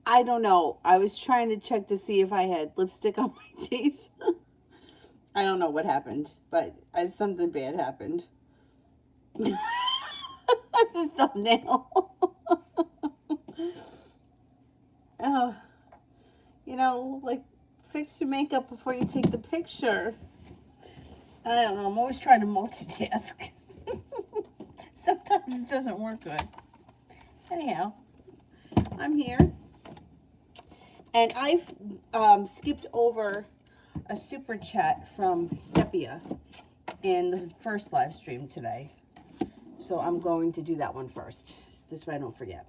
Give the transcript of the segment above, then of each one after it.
I don't know. I was trying to check to see if I had lipstick on my teeth. I don't know what happened, but something bad happened. The thumbnail. Oh, like fix your makeup before you take the picture. I don't know. I'm always trying to multitask. Sometimes it doesn't work good. Anyhow, I'm here. And I've skipped over a super chat from Sepia in the first live stream today. So I'm going to do that one first. This way I don't forget.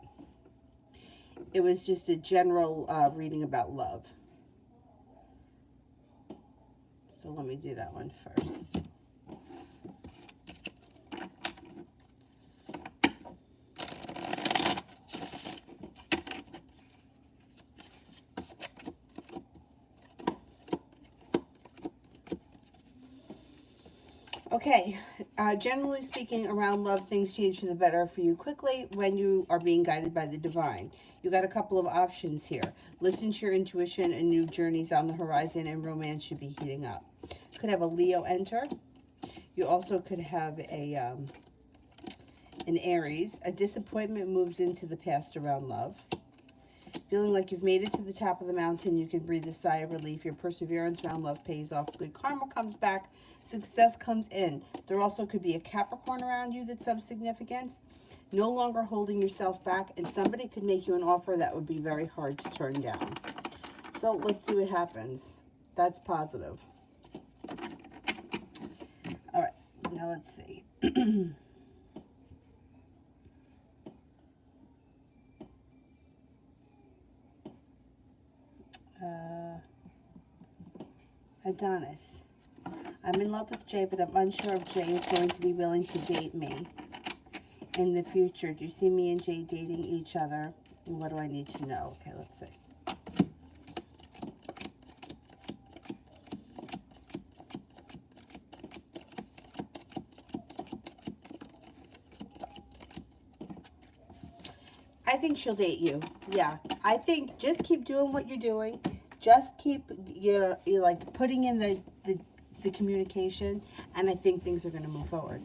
It was just a general reading about love. So let me do that one first. Okay, generally speaking, around love, things change for the better for you quickly when you are being guided by the divine. You got a couple of options here. Listen to your intuition, and new journeys on the horizon, and romance should be heating up. Could have a Leo enter. You also could have an Aries. A disappointment moves into the past around love. Feeling like you've made it to the top of the mountain, you can breathe a sigh of relief. Your perseverance around love pays off. Good karma comes back. Success comes in. There also could be a Capricorn around you that's of significance. No longer holding yourself back, and somebody could make you an offer that would be very hard to turn down. So let's see what happens. That's positive. All right, now let's see. Adonis. I'm in love with Jay, but I'm unsure if Jay is going to be willing to date me in the future. Do you see me and Jay dating each other? And what do I need to know? Okay, let's see. I think she'll date you. Yeah. I think just keep doing what you're doing. Just keep you're like putting in the communication, and I think things are going to move forward.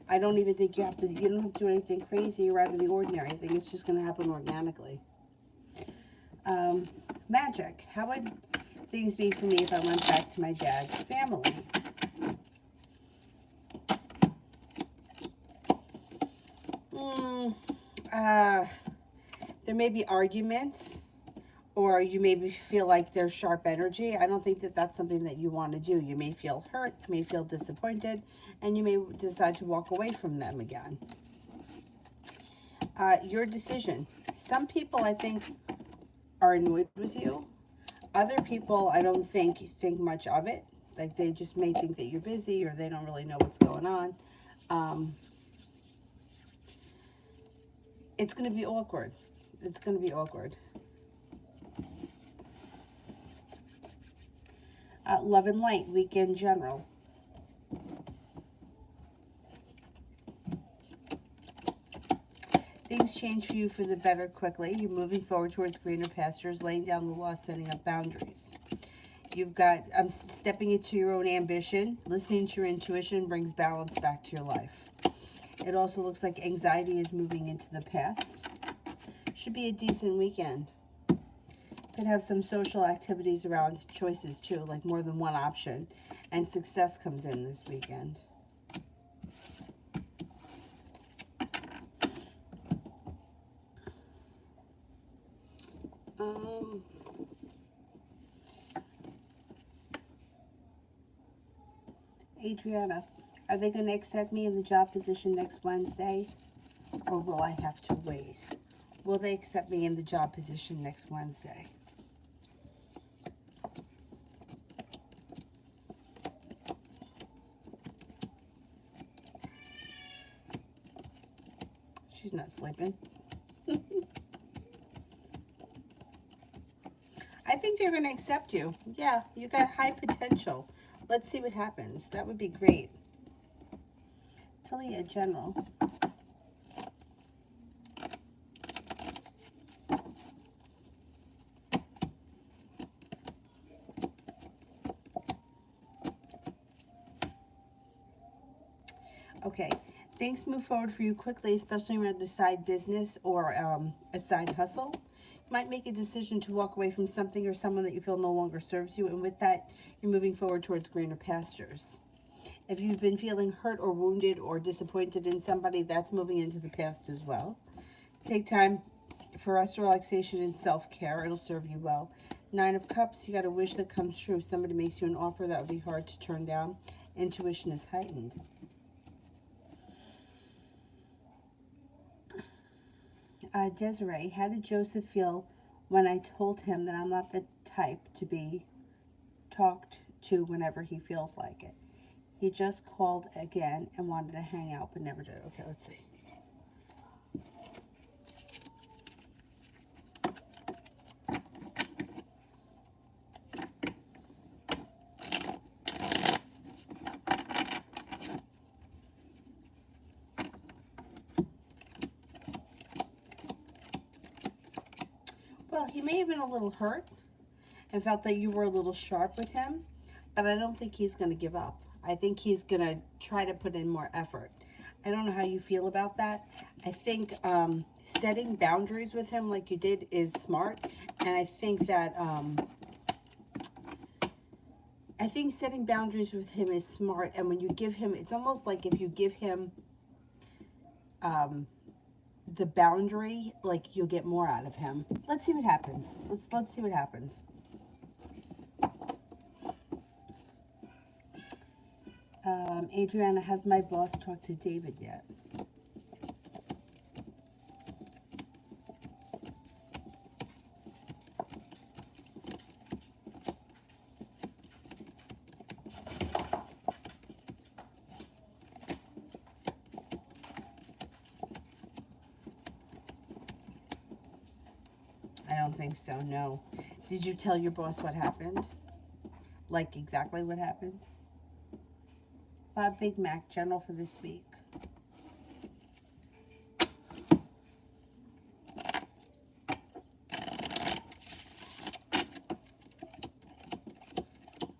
I don't even think you don't have to do anything crazy or out of the ordinary. I think it's just going to happen organically. Magic. How would things be for me if I went back to my dad's family? There may be arguments, or you may feel like there's sharp energy. I don't think that that's something that you want to do. You may feel hurt, you may feel disappointed, and you may decide to walk away from them again. Your decision. Some people, I think, are annoyed with you. Other people, I don't think much of it. Like, they just may think that you're busy, or they don't really know what's going on. It's going to be awkward. It's going to be awkward. Love and light, weekend general. Things change for you for the better quickly. You're moving forward towards greener pastures, laying down the law, setting up boundaries. You've got stepping into your own ambition. Listening to your intuition brings balance back to your life. It also looks like anxiety is moving into the past. Should be a decent weekend. Could have some social activities around choices too, like more than one option. And success comes in this weekend. Adriana, are they going to accept me in the job position next Wednesday? Or will I have to wait? Will they accept me in the job position next Wednesday? She's not sleeping. I think they're going to accept you. Yeah, you got high potential. Let's see what happens. That would be great. Talia, general. Okay, things move forward for you quickly, especially around a side business or a side hustle. You might make a decision to walk away from something or someone that you feel no longer serves you, and with that, you're moving forward towards greener pastures. If you've been feeling hurt or wounded or disappointed in somebody, that's moving into the past as well. Take time for rest, relaxation, and self-care. It'll serve you well. Nine of Cups, you got a wish that comes true. If somebody makes you an offer, that would be hard to turn down. Intuition is heightened. Desiree, how did Joseph feel when I told him that I'm not the type to be talked to whenever he feels like it? He just called again and wanted to hang out, but never did. Okay, let's see. Well, he may have been a little hurt and felt that you were a little sharp with him, but I don't think he's going to give up. I think he's going to try to put in more effort. I don't know how you feel about that. I think setting boundaries with him like you did is smart, and I think that setting boundaries with him is smart. And when you give him, it's almost like if you give him the boundary, like you'll get more out of him. Let's see what happens. Let's see what happens. Adriana, has my boss talked to David yet? I don't think so, no. Did you tell your boss what happened? Like exactly what happened? Big Mac, general for this week.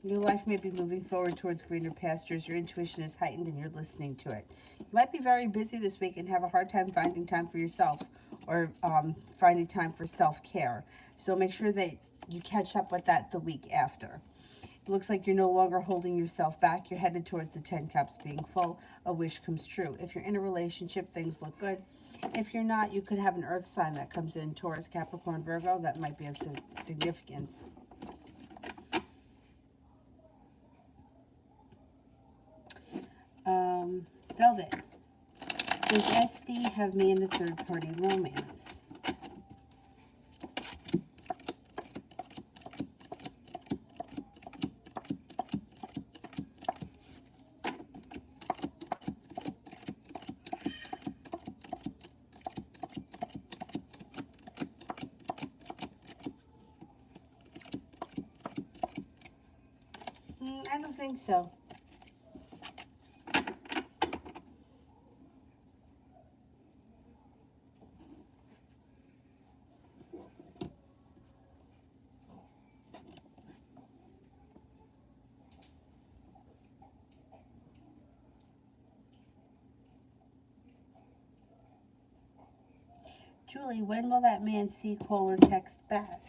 Your life may be moving forward towards greener pastures. Your intuition is heightened and you're listening to it. You might be very busy this week and have a hard time finding time for yourself or finding time for self-care. So make sure that you catch up with that the week after. It looks like you're no longer holding yourself back. You're headed towards the 10 cups being full. A wish comes true. If you're in a relationship, things look good. If you're not, you could have an earth sign that comes in, Taurus, Capricorn, Virgo. That might be of significance. Velvet. Does SD have me in a third-party romance? I don't think so. Julie, when will that man see, call, or text back?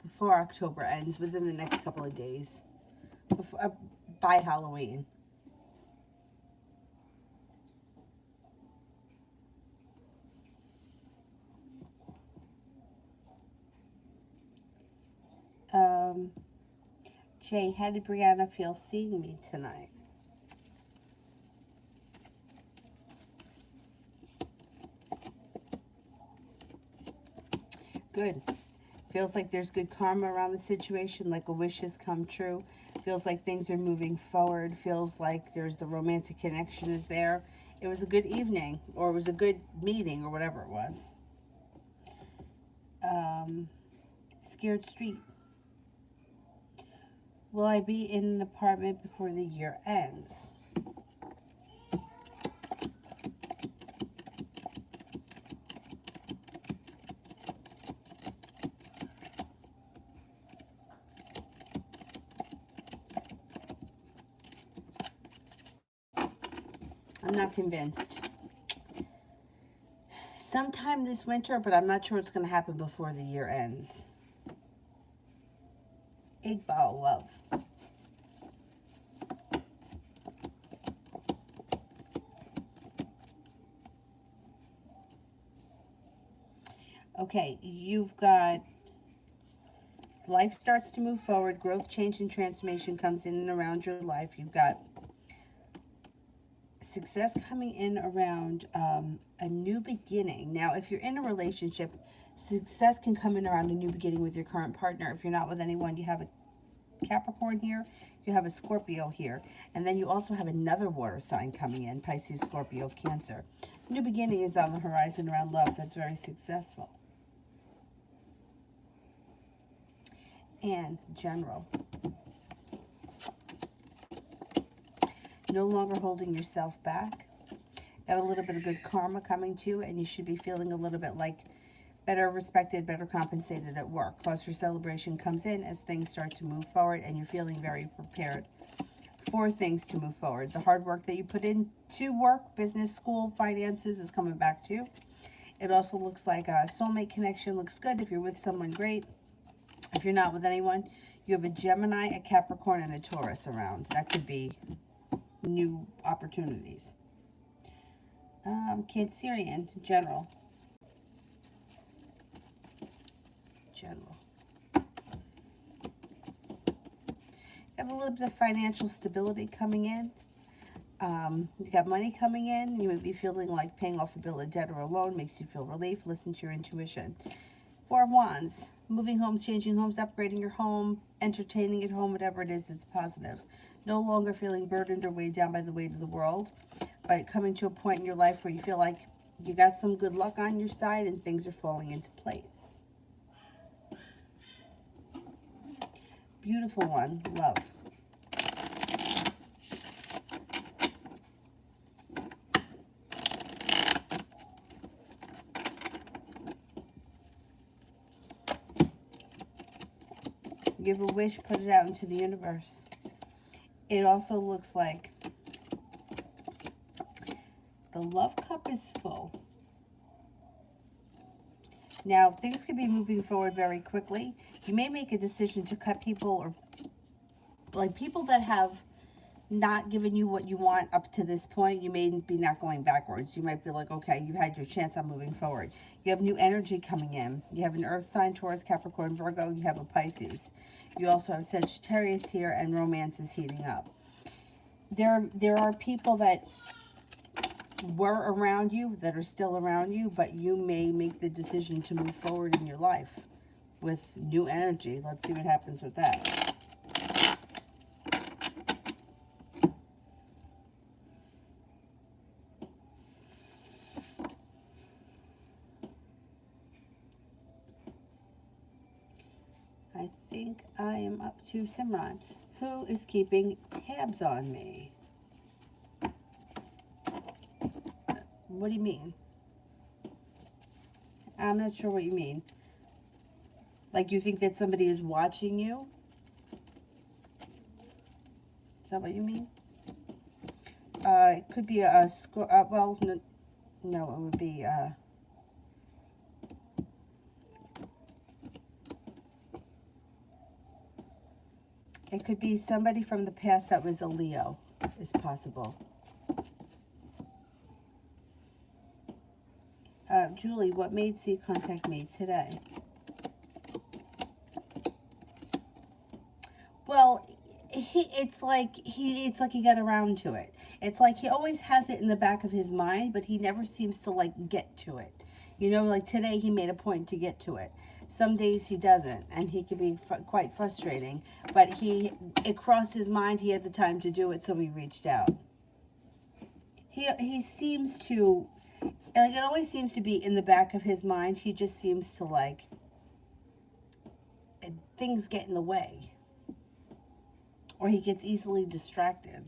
Before October ends, within the next couple of days. By Halloween. Jay, how did Brianna feel seeing me tonight? Good. Feels like there's good karma around the situation, like a wish has come true. Feels like things are moving forward. Feels like there's the romantic connection is there. It was a good evening, or it was a good meeting, or whatever it was. Scared Street. Will I be in an apartment before the year ends? I'm not convinced. Sometime this winter, but I'm not sure it's going to happen before the year ends. 8 ball of love. Okay, you've got life starts to move forward. Growth, change, and transformation comes in and around your life. You've got success coming in around a new beginning. Now, if you're in a relationship, success can come in around a new beginning with your current partner. If you're not with anyone, you have a Capricorn here, you have a Scorpio here, and then you also have another water sign coming in, Pisces, Scorpio, Cancer. New beginning is on the horizon around love. That's very successful. And general. No longer holding yourself back. Got a little bit of good karma coming to you, and you should be feeling a little bit like better respected, better compensated at work. Cause for celebration comes in as things start to move forward, and you're feeling very prepared for things to move forward. The hard work that you put into work, business, school, finances is coming back to you. It also looks like a soulmate connection looks good. If you're with someone, great. If you're not with anyone, you have a Gemini, a Capricorn, and a Taurus around. That could be new opportunities. Cancerian, general. Got a little bit of financial stability coming in. You got money coming in. You may be feeling like paying off a bill of debt or a loan makes you feel relief. Listen to your intuition. 4 of Wands. Moving homes, changing homes, upgrading your home, entertaining at home, whatever it is, it's positive. No longer feeling burdened or weighed down by the weight of the world, but coming to a point in your life where you feel like you got some good luck on your side and things are falling into place. Beautiful one, love. Give a wish, put it out into the universe. It also looks like the love cup is full. Now, things could be moving forward very quickly. You may make a decision to cut people, or like people that have not given you what you want up to this point. You may be not going backwards. You might be like, okay, you had your chance, I'm moving forward. You have new energy coming in. You have an earth sign, Taurus, Capricorn, Virgo. You have a Pisces. You also have Sagittarius here, and romance is heating up. There are people that were around you, that are still around you, but you may make the decision to move forward in your life with new energy. Let's see what happens with that. I think I am up to Simran, who is keeping tabs on me. What do you mean? I'm not sure what you mean. Like you think that somebody is watching you? Is that what you mean? It could be a score. Well, no, it would be. It could be somebody from the past that was a Leo, is possible. Julie, what made C contact me today? Well, it's like he got around to it. It's like he always has it in the back of his mind, but he never seems to like get to it. You know, like today he made a point to get to it. Some days he doesn't, and he can be quite frustrating. But it crossed his mind. He had the time to do it, so he reached out. He seems to, like, it always seems to be in the back of his mind. He just seems to like things get in the way, or he gets easily distracted.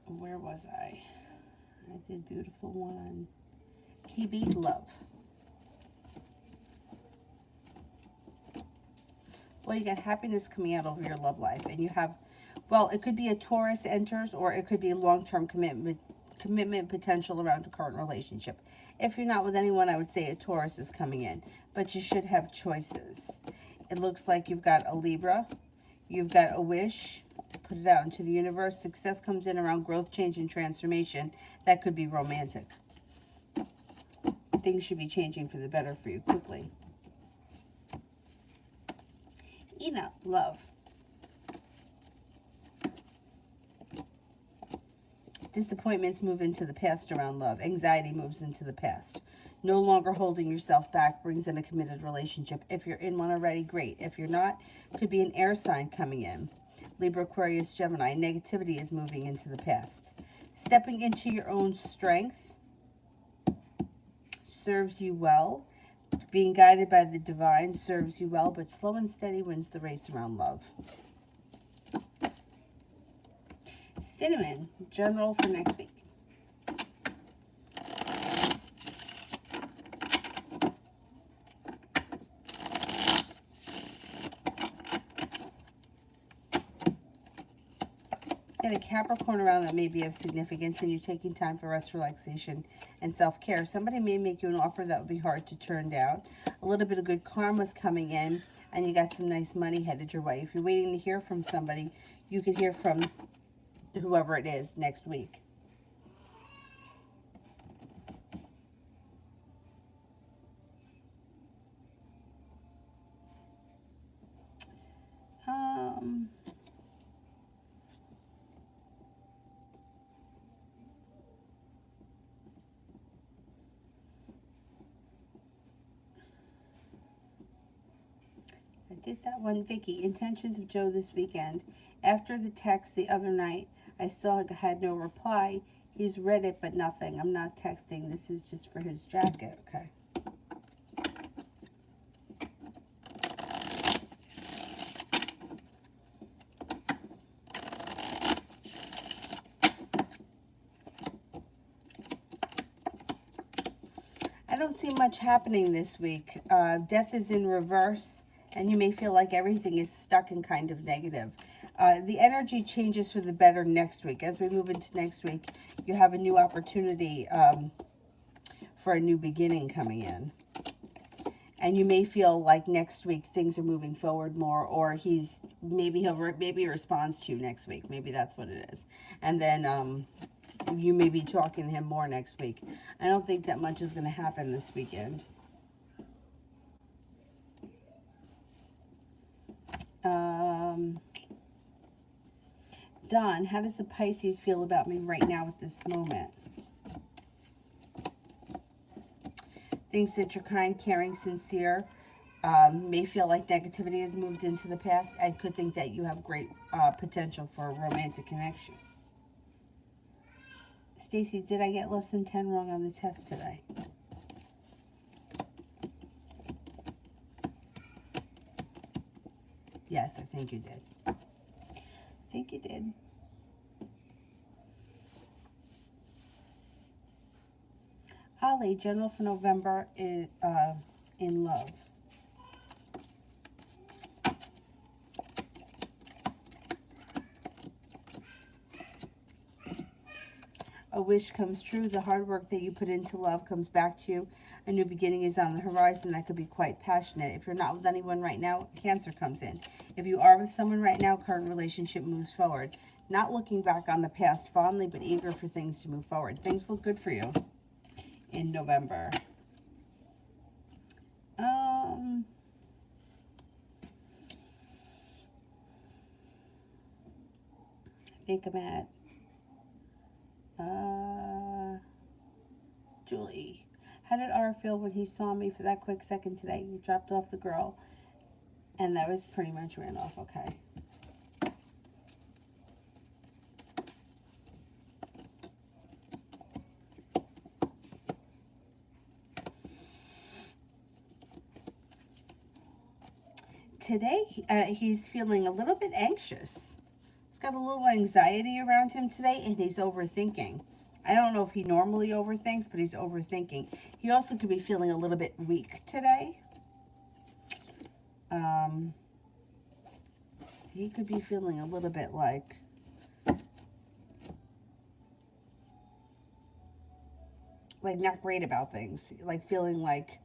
Where was I? I did beautiful one on KB Love. Well, you got happiness coming out over your love life, and you have, well, it could be a Taurus enters, or it could be long-term commitment potential around a current relationship. If you're not with anyone, I would say a Taurus is coming in, but you should have choices. It looks like you've got a Libra, you've got a wish, put it out into the universe. Success comes in around growth, change, and transformation. That could be romantic. Things should be changing for the better for you quickly. Ina, love. Disappointments move into the past around love. Anxiety moves into the past. No longer holding yourself back brings in a committed relationship. If you're in one already, great. If you're not, could be an air sign coming in. Libra, Aquarius, Gemini. Negativity is moving into the past. Stepping into your own strength serves you well. Being guided by the divine serves you well, but slow and steady wins the race around love. Cinnamon, general for next week. Get a Capricorn around that may be of significance, and you're taking time for rest, relaxation, and self-care. Somebody may make you an offer that would be hard to turn down. A little bit of good karma's coming in, and you got some nice money headed your way. If you're waiting to hear from somebody, you could hear from whoever it is next week. I did that one, Vicky. Intentions of Joe this weekend. After the text the other night, I still had no reply. He's read it, but nothing. I'm not texting. This is just for his jacket. Okay. I don't see much happening this week. Death is in reverse, and you may feel like everything is stuck and kind of negative. The energy changes for the better next week. As we move into next week, you have a new opportunity for a new beginning coming in. And you may feel like next week things are moving forward more, or maybe he responds to you next week. Maybe that's what it is. And then you may be talking to him more next week. I don't think that much is going to happen this weekend. Don, how does the Pisces feel about me right now at this moment? Thinks that you're kind, caring, sincere. May feel like negativity has moved into the past. I could think that you have great potential for a romantic connection. Stacy, did I get less than 10 wrong on the test today? Yes, I think you did. I think you did. Holly, general for November in love. A wish comes true. The hard work that you put into love comes back to you. A new beginning is on the horizon. That could be quite passionate. If you're not with anyone right now, Cancer comes in. If you are with someone right now, current relationship moves forward. Not looking back on the past fondly, but eager for things to move forward. Things look good for you in November. I think I'm at Julie. How did R feel when he saw me for that quick second today? He dropped off the girl, and that was pretty much ran off. Okay. Today, he's feeling a little bit anxious. He's got a little anxiety around him today, and he's overthinking. I don't know if he normally overthinks, but he's overthinking. He also could be feeling a little bit weak today. He could be feeling a little bit like not great about things, like feeling like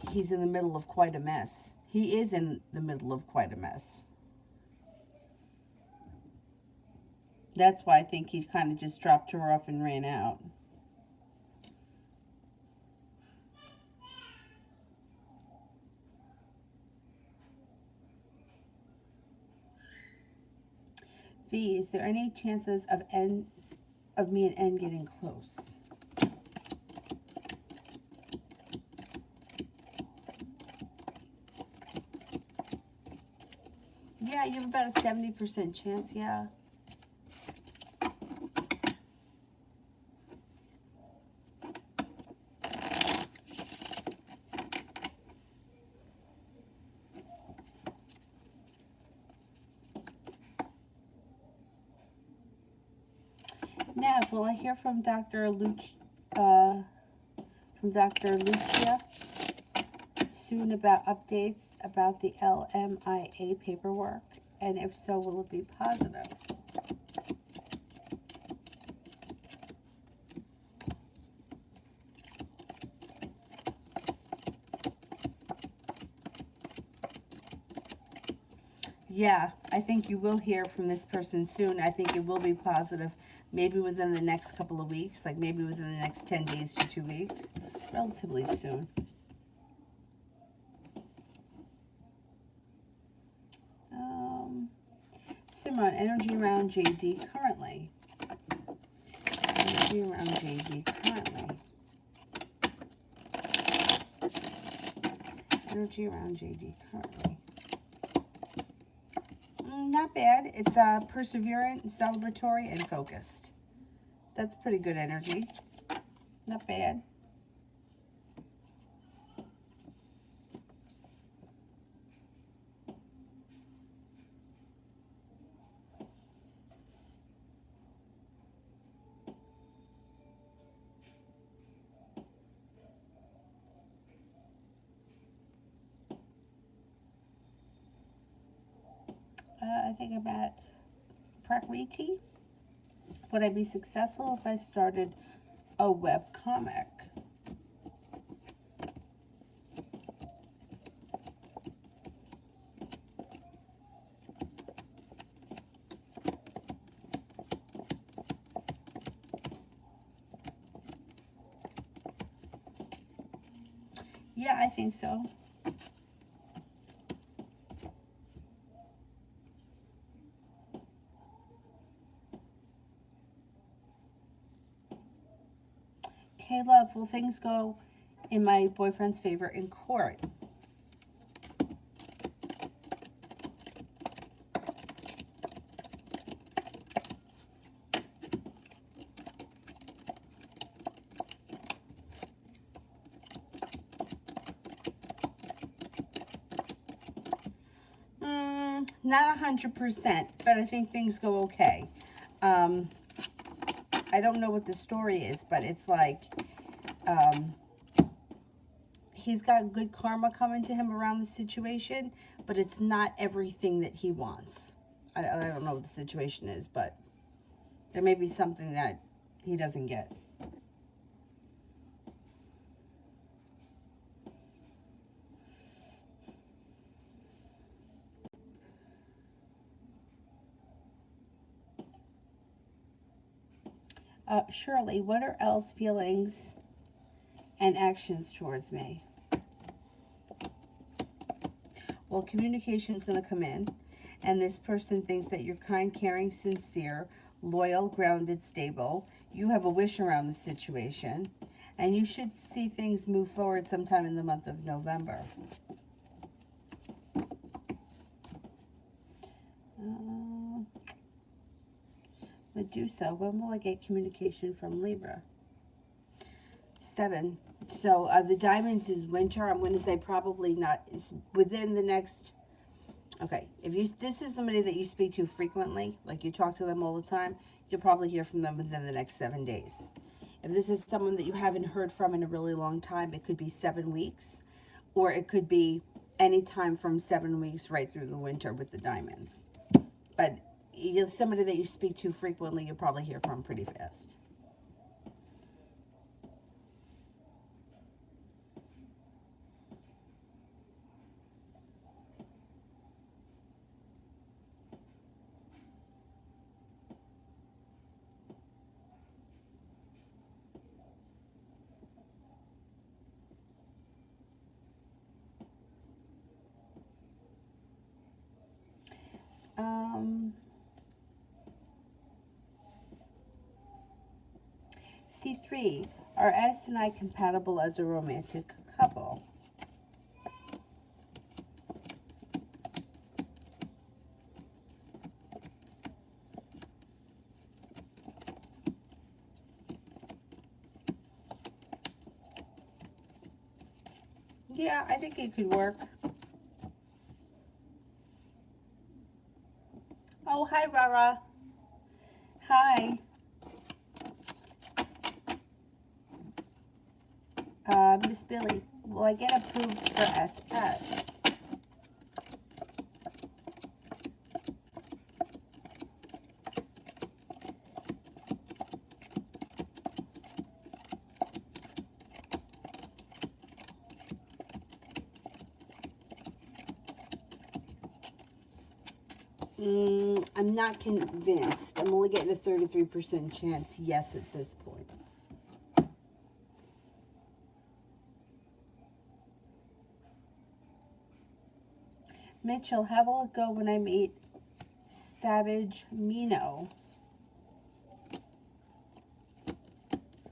he's in the middle of quite a mess. He is in the middle of quite a mess. That's why I think he kind of just dropped her off and ran out. V, is there any chances of me and N getting close? Yeah, you have about a 70% chance, yeah. Now, will I hear from Dr. Lucia soon about updates about the LMIA paperwork? And if so, will it be positive? Yeah, I think you will hear from this person soon. I think it will be positive, maybe within the next couple of weeks, like maybe within the next 10 days to 2 weeks, relatively soon. Simran, energy around JD currently. Energy around JD currently. Energy around JD currently. Not bad. It's perseverant, celebratory, and focused. That's pretty good energy. Not bad. I think I'm at Prakriti. Would I be successful if I started a web comic? Yeah, I think so. Okay, love, will things go in my boyfriend's favor in court? Not 100%, but I think things go okay. I don't know what the story is, but it's like he's got good karma coming to him around the situation, but it's not everything that he wants. I don't know what the situation is, but there may be something that he doesn't get. Shirley, what are L's feelings and actions towards me? Well, communication is going to come in, and this person thinks that you're kind, caring, sincere, loyal, grounded, stable. You have a wish around the situation, and you should see things move forward sometime in the month of November. Medusa, when will I get communication from Libra? 7. So the diamonds is winter. I'm going to say probably not. It's within the next Okay, if you this is somebody that you speak to frequently, like you talk to them all the time, you'll probably hear from them within the next 7 days. If this is someone that you haven't heard from in a really long time, it could be 7 weeks, or it could be any time from 7 weeks right through the winter with the diamonds. But somebody that you speak to frequently, you'll probably hear from pretty fast. Um, C3, are S and I compatible as a romantic couple? Yeah, I think it could work. Oh, hi, Rara. Hi. Miss Billy, will I get approved for SS? I'm not convinced. I'm only getting a 33% chance yes at this point. Mitchell, how will it go when I meet Savage Mino?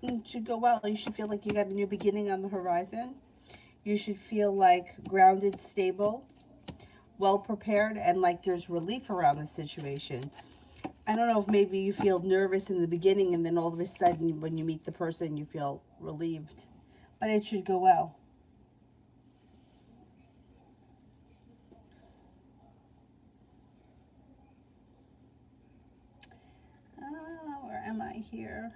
It should go well. You should feel like you got a new beginning on the horizon. You should feel like grounded, stable, well prepared, and like there's relief around the situation. I don't know if maybe you feel nervous in the beginning and then all of a sudden when you meet the person you feel relieved. But it should go well. Where am I here?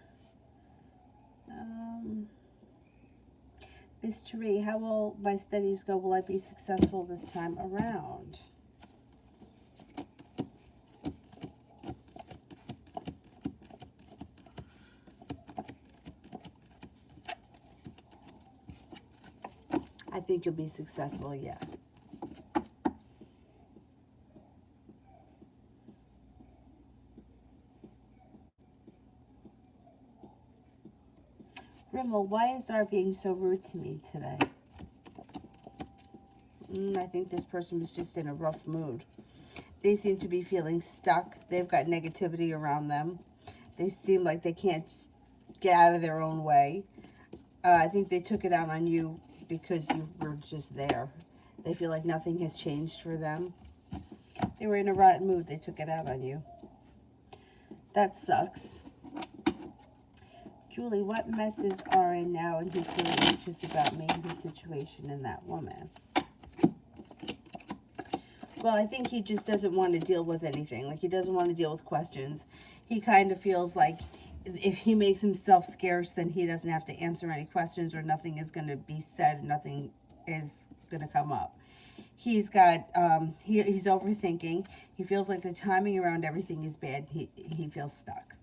Miss Therese, how will my studies go? Will I be successful this time around? I think you'll be successful, yeah. Rimmel, why is Dar being so rude to me today? I think this person was just in a rough mood. They seem to be feeling stuck. They've got negativity around them. They seem like they can't get out of their own way. I think they took it out on you because you were just there. They feel like nothing has changed for them. They were in a rotten mood. They took it out on you. That sucks. Julie, what messes are in now and he's feeling anxious about me and his situation and that woman? Well, I think he just doesn't want to deal with anything. Like, he doesn't want to deal with questions. He kind of feels like if he makes himself scarce, then he doesn't have to answer any questions or nothing is going to be said. Nothing is going to come up. He's got, he's overthinking. He feels like the timing around everything is bad. He feels stuck.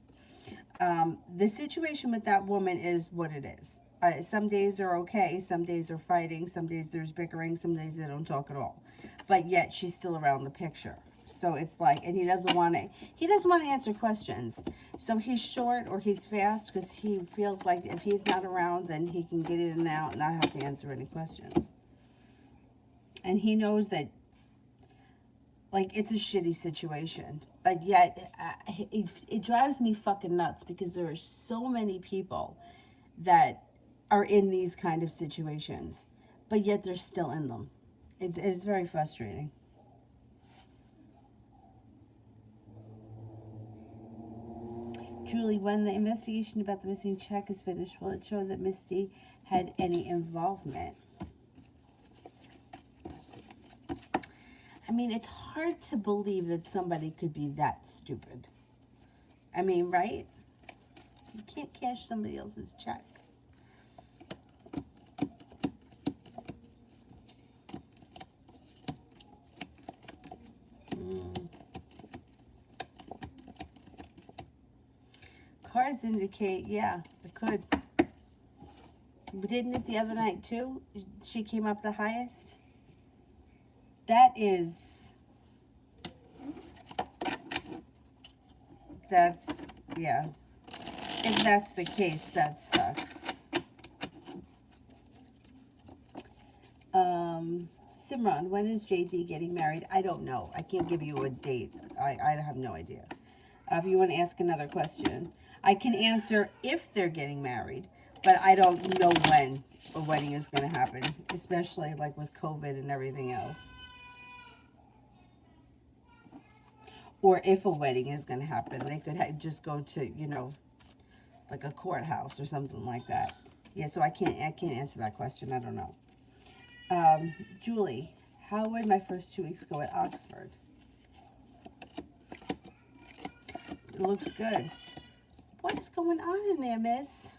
The situation with that woman is what it is. Some days are okay, some days are fighting, some days there's bickering, some days they don't talk at all. But yet she's still around the picture. So it's like, and he doesn't want to answer questions. So he's short or he's fast because he feels like if he's not around, then he can get in and out and not have to answer any questions. And he knows that, like, it's a shitty situation. But yet, it drives me fucking nuts because there are so many people that are in these kind of situations, but yet they're still in them. It's very frustrating. Julie, when the investigation about the missing check is finished, will it show that Misty had any involvement? I mean, it's hard to believe that somebody could be that stupid. I mean, right? You can't cash somebody else's check. Cards indicate, yeah, it could. Didn't it the other night too? She came up the highest. That is, that's, yeah. If that's the case, that sucks. Simran, when is JD getting married? I don't know. I can't give you a date. I have no idea. If you want to ask another question, I can answer if they're getting married, but I don't know when a wedding is going to happen, especially like with COVID and everything else. Or if a wedding is going to happen, they could just go to, you know, like a courthouse or something like that. Yeah, so I can't answer that question. I don't know. Julie, how would my first 2 weeks go at Oxford? It looks good. What's going on in there, miss?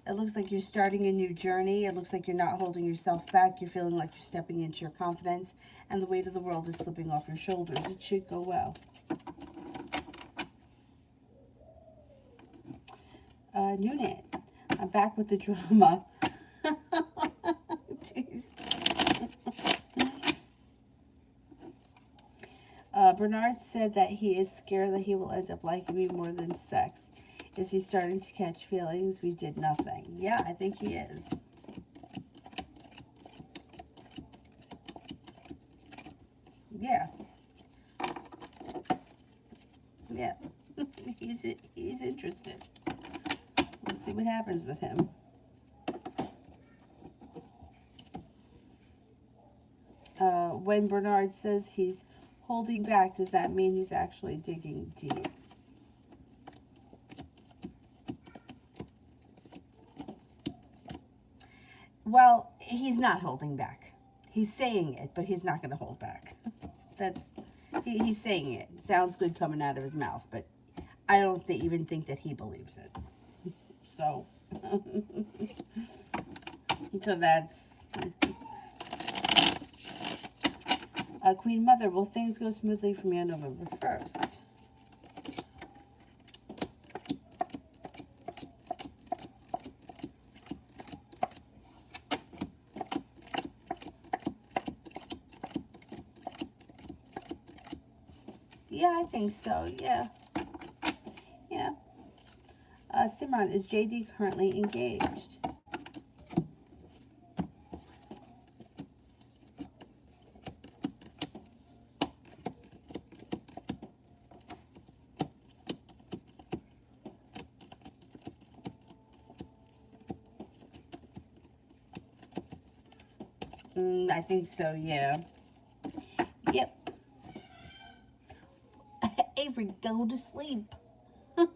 It looks like you're starting a new journey. It looks like you're not holding yourself back. You're feeling like you're stepping into your confidence, and the weight of the world is slipping off your shoulders. It should go well. Nunit, I'm back with the drama. Jeez. Bernard said that he is scared that he will end up liking me more than sex. Is he starting to catch feelings? We did nothing. Yeah, I think he is. Yeah. Yeah. he's interested. Let's see what happens with him. When Bernard says he's holding back, does that mean he's actually digging deep? Well, he's not holding back. He's saying it, but he's not going to hold back. He's saying it. It sounds good coming out of his mouth, but I don't even think that he believes it. So, so that's... Queen Mother, will things go smoothly for me on November 1st? Yeah, I think so. Yeah. Yeah. Simran, is JD currently engaged? I think so, yeah. Yep. Avery, go to sleep. God.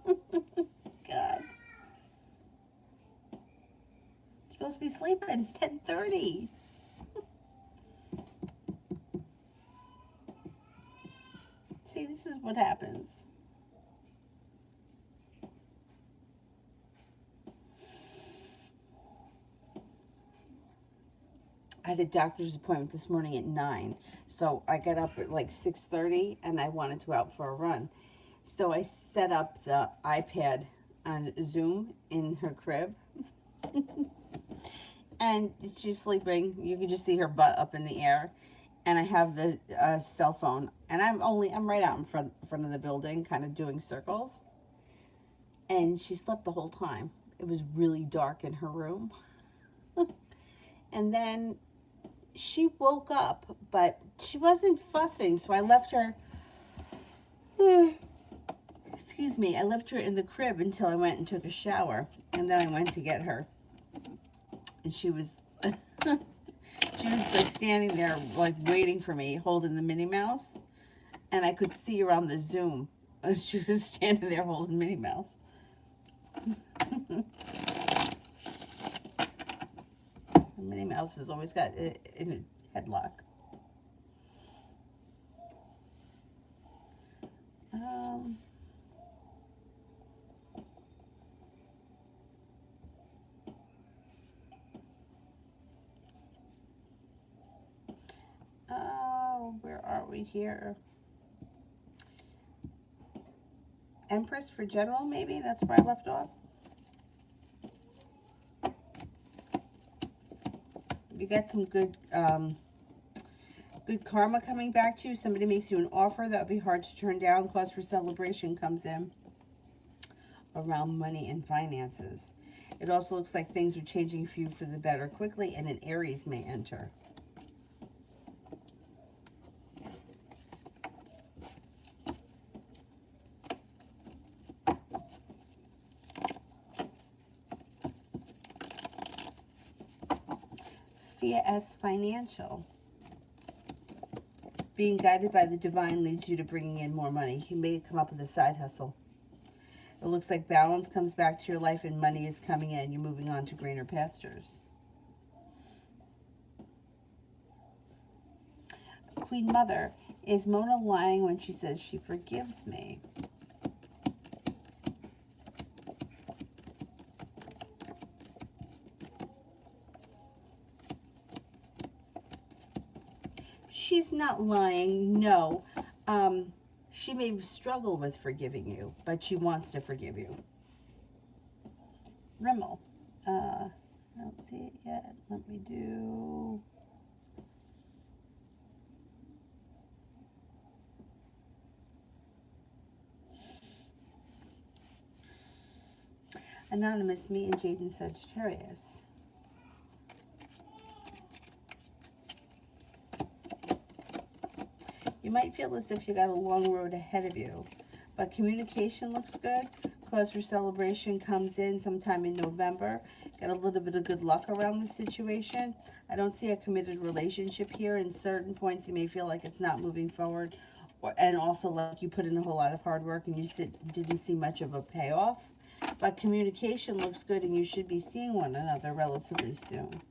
You're supposed to be sleeping. It's 10:30. See, this is what happens. I had a doctor's appointment this morning at 9. So I got up at like 6:30 and I wanted to go out for a run. So I set up the iPad on Zoom in her crib. And she's sleeping. You can just see her butt up in the air. And I have the cell phone. And I'm right out in front of the building, kind of doing circles. And she slept the whole time. It was really dark in her room. And then she woke up, but she wasn't fussing, so I left her, excuse me, I left her in the crib until I went and took a shower, and then I went to get her, and she was, she was like standing there, like waiting for me, holding the Minnie Mouse, and I could see her on the Zoom, she was standing there holding Minnie Mouse. Minnie Mouse has always got it in a headlock. Oh, where are we here? Empress for general, maybe? That's where I left off. You get some good good karma coming back to you. Somebody makes you an offer that would be hard to turn down. Cause for celebration comes in around money and finances. It also looks like things are changing for you for the better quickly, and an Aries may enter. As financial. Being guided by the divine leads you to bringing in more money. You may come up with a side hustle. It looks like balance comes back to your life and money is coming in. You're moving on to greener pastures. Queen Mother, is Mona lying when she says she forgives me? She's not lying, no. She may struggle with forgiving you, but she wants to forgive you. Rimmel. I don't see it yet. Let me do... Anonymous, me and Jaden Sagittarius. You might feel as if you got a long road ahead of you, but communication looks good. Cause for celebration comes in sometime in November. Got a little bit of good luck around the situation. I don't see a committed relationship here. In certain points, you may feel like it's not moving forward, and also like you put in a whole lot of hard work and you didn't see much of a payoff. But communication looks good, and you should be seeing one another relatively soon.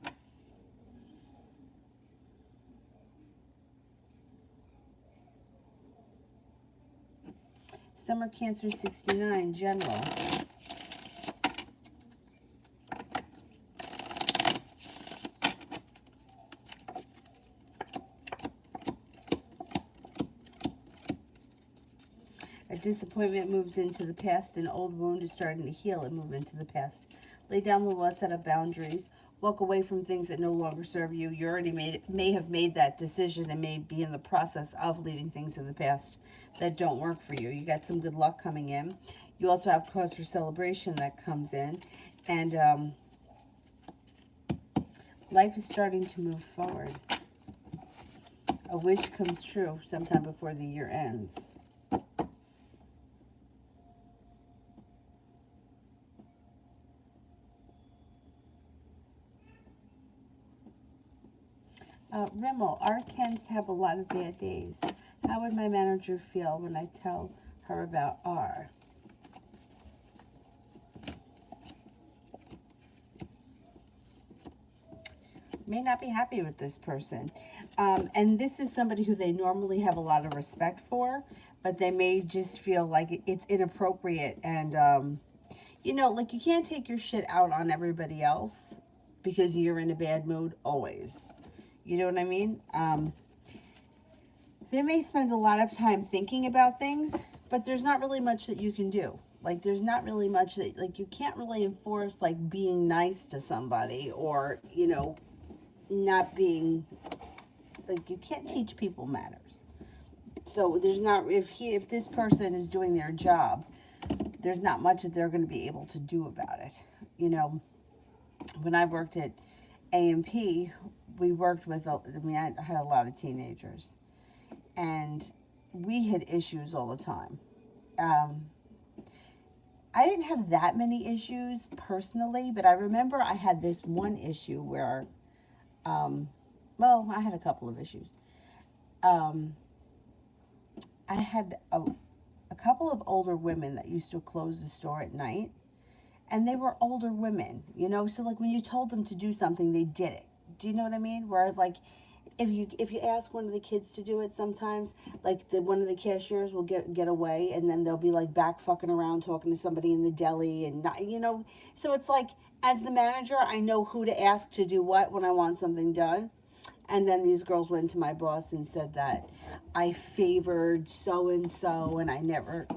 Summer Cancer 69, general. A disappointment moves into the past. An old wound is starting to heal and move into the past. Lay down the law, set up boundaries. Walk away from things that no longer serve you. You already may have made that decision and may be in the process of leaving things in the past that don't work for you. You got some good luck coming in. You also have cause for celebration that comes in. And life is starting to move forward. A wish comes true sometime before the year ends. Rimmel, R tends to have a lot of bad days. How would my manager feel when I tell her about R? May not be happy with this person. And this is somebody who they normally have a lot of respect for, but they may just feel like it's inappropriate. And, you know, like you can't take your shit out on everybody else because you're in a bad mood always. You know what I mean? They may spend a lot of time thinking about things, but there's not really much that you can do. Like, there's not really much that, like, you can't really enforce, like, being nice to somebody or, you know, not being, like, you can't teach people manners. So there's not, if this person is doing their job, there's not much that they're going to be able to do about it. You know, when I worked at A&P, we worked with, I had a lot of teenagers, and we had issues all the time. I didn't have that many issues personally, but I remember I had this one issue where, well, I had a couple of issues. I had a couple of older women that used to close the store at night, and they were older women, you know, so like when you told them to do something, they did it. Do you know what I mean? Where like if you ask one of the kids to do it sometimes, like one of the cashiers will get away, and then they'll be like back fucking around talking to somebody in the deli, and not, so it's like, as the manager, I know who to ask to do what when I want something done. And then these girls went to my boss and said that I favored so and so, and I never.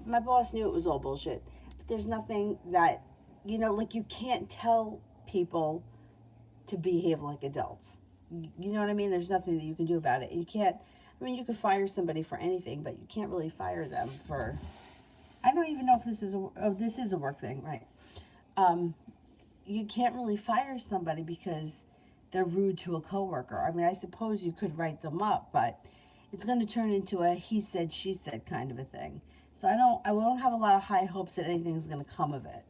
My boss knew it was all bullshit. But there's nothing that, like, you can't tell people to behave like adults. You know what I mean? There's nothing that you can do about it. You can't. I mean, you could fire somebody for anything, but you can't really fire them for. I don't even know if this is a. Oh, this is a work thing, right? Um, you can't really fire somebody because they're rude to a coworker. I mean, I suppose you could write them up, but it's going to turn into a he said, she said kind of a thing. So I won't have a lot of high hopes that anything's going to come of it.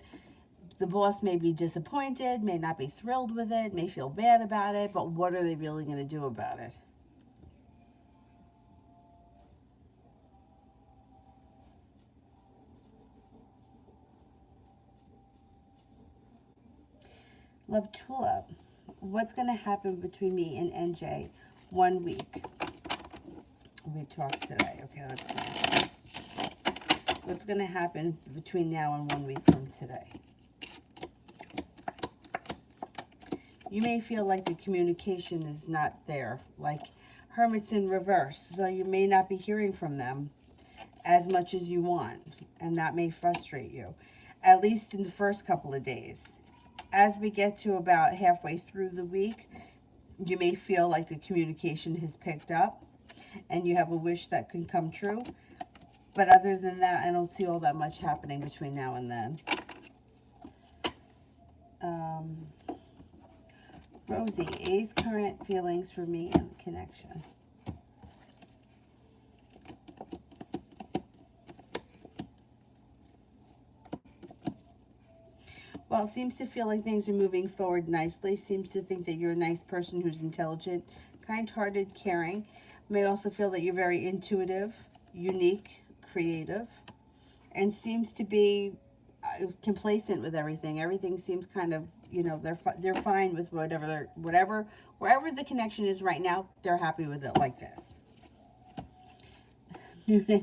The boss may be disappointed, may not be thrilled with it, may feel bad about it, but what are they really going to do about it? Love Tulip. What's going to happen between me and NJ 1 week? We talked today. Okay, let's see. What's going to happen between now and 1 week from today? You may feel like the communication is not there, like Hermit's in reverse, so you may not be hearing from them as much as you want, and that may frustrate you, at least in the first couple of days. As we get to about halfway through the week, you may feel like the communication has picked up, and you have a wish that can come true. But other than that, I don't see all that much happening between now and then. Rosie, A's current feelings for me and the connection. Well, it seems to feel like things are moving forward nicely. Seems to think that you're a nice person who's intelligent, kind-hearted, caring. May also feel that you're very intuitive, unique, creative, and seems to be complacent with everything. Everything seems kind of, they're fine with wherever the connection is right now. They're happy with it like this.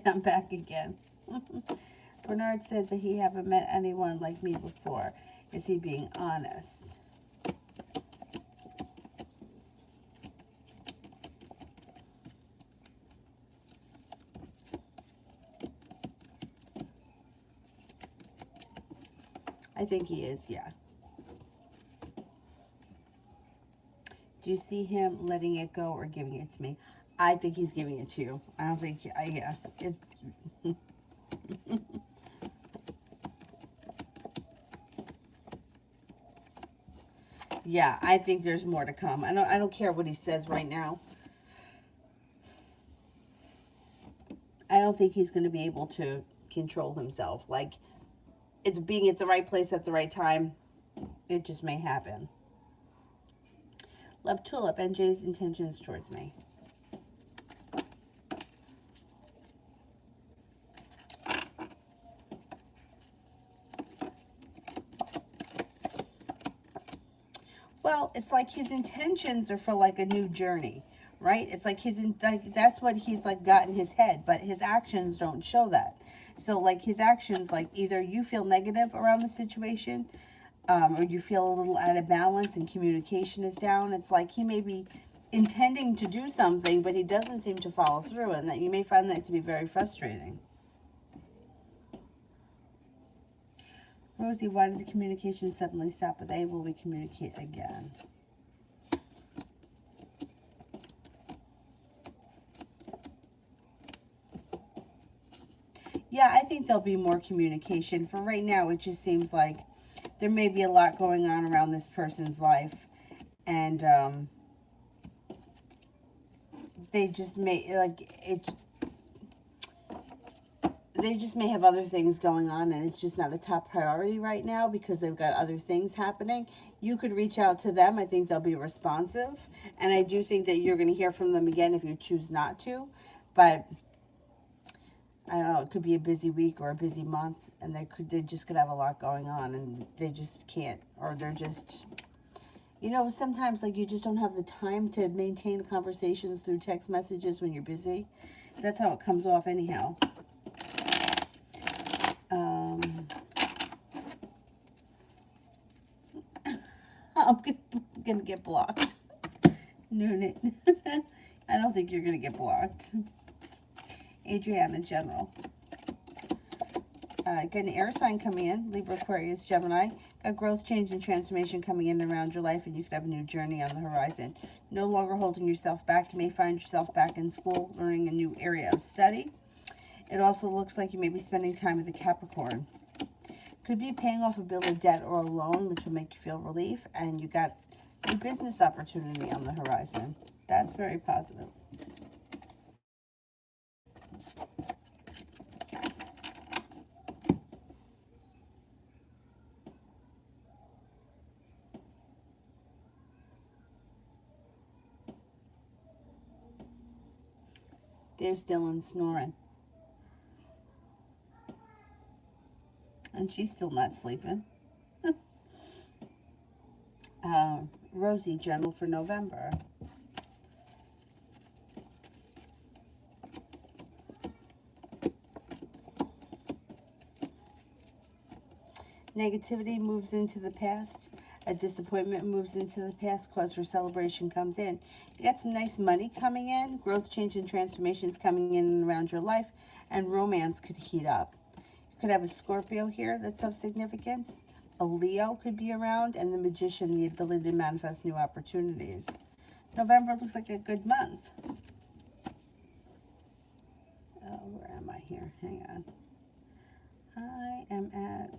I'm back again. Bernard said that he haven't met anyone like me before. Is he being honest? I think he is, yeah. Do you see him letting it go or giving it to me? I think he's giving it to you. I don't think, yeah. It's... Yeah, I think there's more to come. I don't care what he says right now. I don't think he's going to be able to control himself. Like, it's being at the right place at the right time. It just may happen. Love Tulip, NJ's intentions towards me. Well, it's like his intentions are for like a new journey, right? It's like that's what he's like got in his head, but his actions don't show that. So like his actions, like either you feel negative around the situation, or you feel a little out of balance and communication is down. It's like he may be intending to do something, but he doesn't seem to follow through, and that you may find that to be very frustrating. Rosie, why did the communication suddenly stop with A? Will we communicate again? Yeah, I think there'll be more communication. For right now, it just seems like there may be a lot going on around this person's life. And they just may, like, they just may have other things going on, and it's just not a top priority right now because they've got other things happening. You could reach out to them. I think they'll be responsive, and I do think that you're going to hear from them again if you choose not to. But I don't know, it could be a busy week or a busy month, and they just could have a lot going on, and they just can't, or they're just, You know, sometimes like you just don't have the time to maintain conversations through text messages when you're busy. That's how it comes off anyhow. Um, I'm gonna get blocked. Noonan. I don't think you're gonna get blocked. Adriana General. Got an air sign coming in, Libra, Aquarius, Gemini. Got growth, change, and transformation coming in around your life, and you could have a new journey on the horizon. No longer holding yourself back. You may find yourself back in school, learning a new area of study. It also looks like you may be spending time with a Capricorn. Could be paying off a bill of debt or a loan, which will make you feel relief. And you got a business opportunity on the horizon. That's very positive. There's Dylan snoring. And she's still not sleeping. Rosie, General for November. Negativity moves into the past. A disappointment moves into the past. Cause for celebration comes in. You got some nice money coming in. Growth, change, and transformations coming in and around your life. And romance could heat up. You could have a Scorpio here that's of significance. A Leo could be around. And the Magician, the ability to manifest new opportunities. November looks like a good month. Where am I here? Hang on. I am at...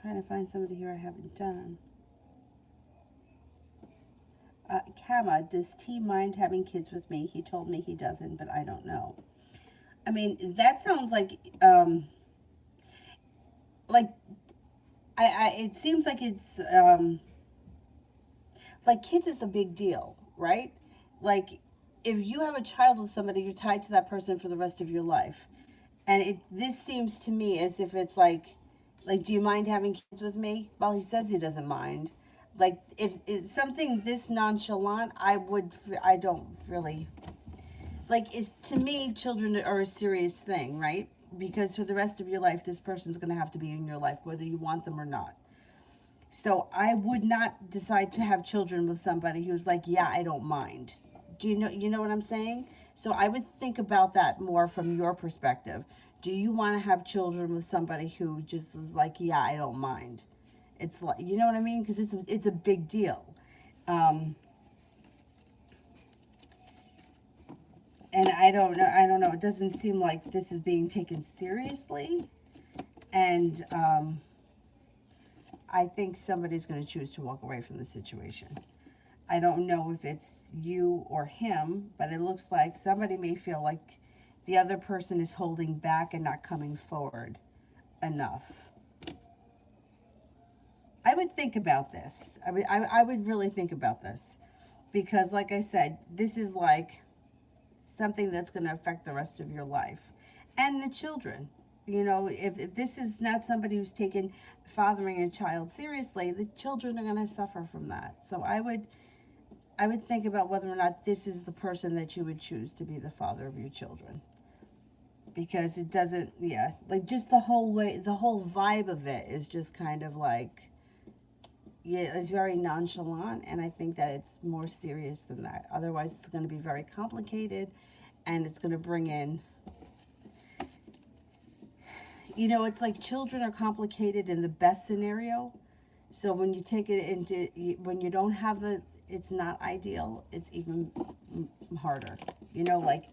trying to find somebody here I haven't done. Kama, does T mind having kids with me? He told me he doesn't, but I don't know. I mean, that sounds like it seems like it's, like kids is a big deal, right? Like, if you have a child with somebody, you're tied to that person for the rest of your life. And this seems to me as if it's like, do you mind having kids with me? Well, he says he doesn't mind. Like, if it's something this nonchalant, I don't really, like, is to me, children are a serious thing, right? Because for the rest of your life, this person's going to have to be in your life, whether you want them or not. So I would not decide to have children with somebody who's like, yeah, I don't mind. You know what I'm saying? So I would think about that more from your perspective. Do you want to have children with somebody who just is like, yeah, I don't mind? It's like, you know what I mean? Because it's a big deal. Um, and I don't know. It doesn't seem like this is being taken seriously. And I think somebody's going to choose to walk away from the situation. I don't know if it's you or him, but it looks like somebody may feel like the other person is holding back and not coming forward enough. I would think about this. I would really think about this. Because, like I said, this is like something that's going to affect the rest of your life. And the children. You know, if this is not somebody who's taken fathering a child seriously, the children are going to suffer from that. So I would think about whether or not this is the person that you would choose to be the father of your children. Because it doesn't, yeah, like just the whole vibe of it is just kind of like, yeah, it's very nonchalant, and I think that it's more serious than that. Otherwise, it's going to be very complicated, and it's going to bring in, you know, it's like children are complicated in the best scenario. So when you take it into, when you don't have it's not ideal, it's even harder. You know, like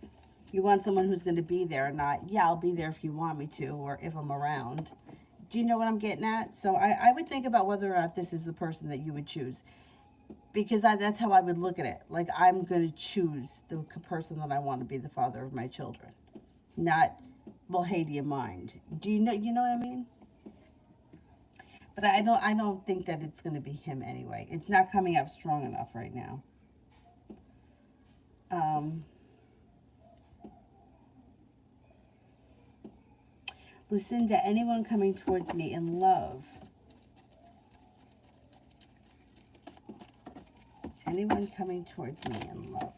you want someone who's going to be there, not, yeah, I'll be there if you want me to, or if I'm around. Do you know what I'm getting at? So I would think about whether or not this is the person that you would choose. Because that's how I would look at it. Like, I'm going to choose the person that I want to be the father of my children. Not, well, hey, do you mind? You know what I mean? But I don't think that it's going to be him anyway. It's not coming up strong enough right now. Um, Lucinda, anyone coming towards me in love? Anyone coming towards me in love?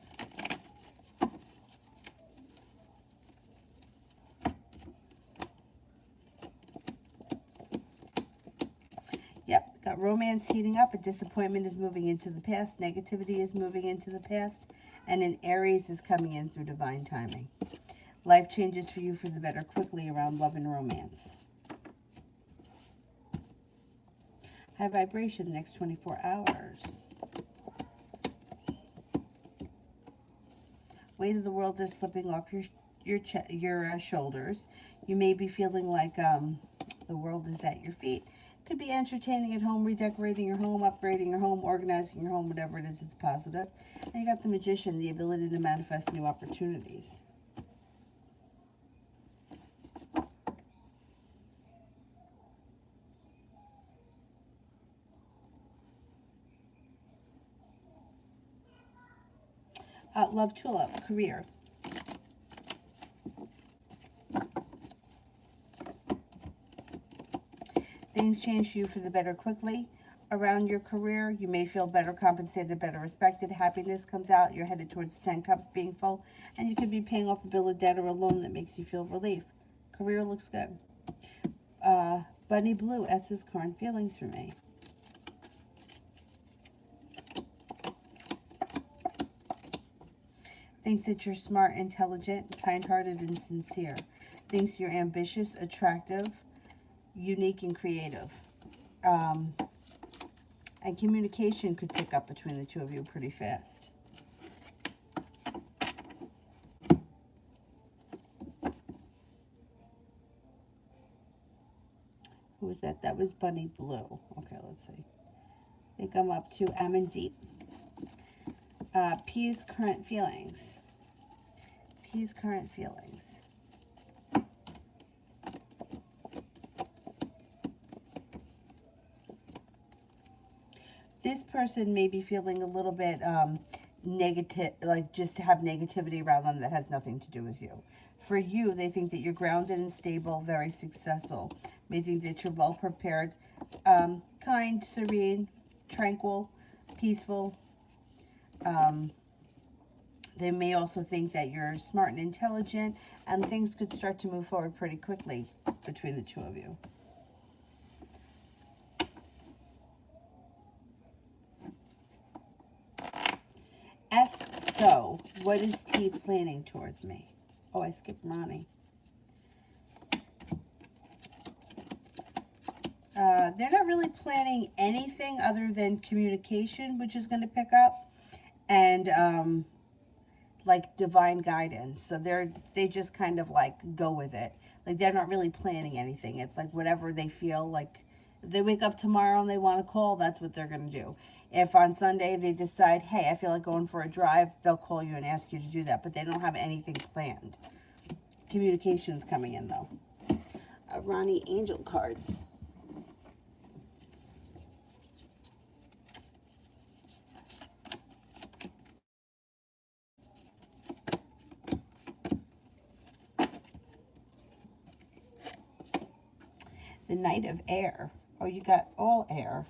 Yep, got romance heating up. A disappointment is moving into the past. Negativity is moving into the past. And an Aries is coming in through divine timing. Life changes for you for the better quickly around love and romance. High vibration the next 24 hours. Weight of the world is slipping off your shoulders. You may be feeling like the world is at your feet. Could be entertaining at home, redecorating your home, upgrading your home, organizing your home, whatever it is, it's positive. And you got the Magician, the ability to manifest new opportunities. Love Tulip, career. Things change for you for the better quickly. Around your career, you may feel better compensated, better respected. Happiness comes out. You're headed towards 10 cups being full. And you could be paying off a bill of debt or a loan that makes you feel relief. Career looks good. Bunny Blue, S's current feelings for me. Thinks that you're smart, intelligent, kind-hearted, and sincere. Thinks you're ambitious, attractive, unique, and creative. And communication could pick up between the two of you pretty fast. Who was that? That was Bunny Blue. Okay, let's see. I think I'm up to Amandeep. P's current feelings. P's current feelings. This person may be feeling a little bit negative, like just to have negativity around them that has nothing to do with you. For you, they think that you're grounded and stable, very successful. May think that you're well prepared, kind, serene, tranquil, peaceful. They may also think that you're smart and intelligent, and things could start to move forward pretty quickly between the two of you. So, what is T planning towards me? Oh, I skipped Ronnie. They're not really planning anything other than communication, which is going to pick up, and like divine guidance. So they just kind of like go with it. Like they're not really planning anything. It's like whatever they feel like. If they wake up tomorrow and they want to call, that's what they're going to do. If on Sunday they decide, hey, I feel like going for a drive, they'll call you and ask you to do that. But they don't have anything planned. Communication's coming in, though. Ronnie Angel cards. The Knight of Air. Oh, you got all air.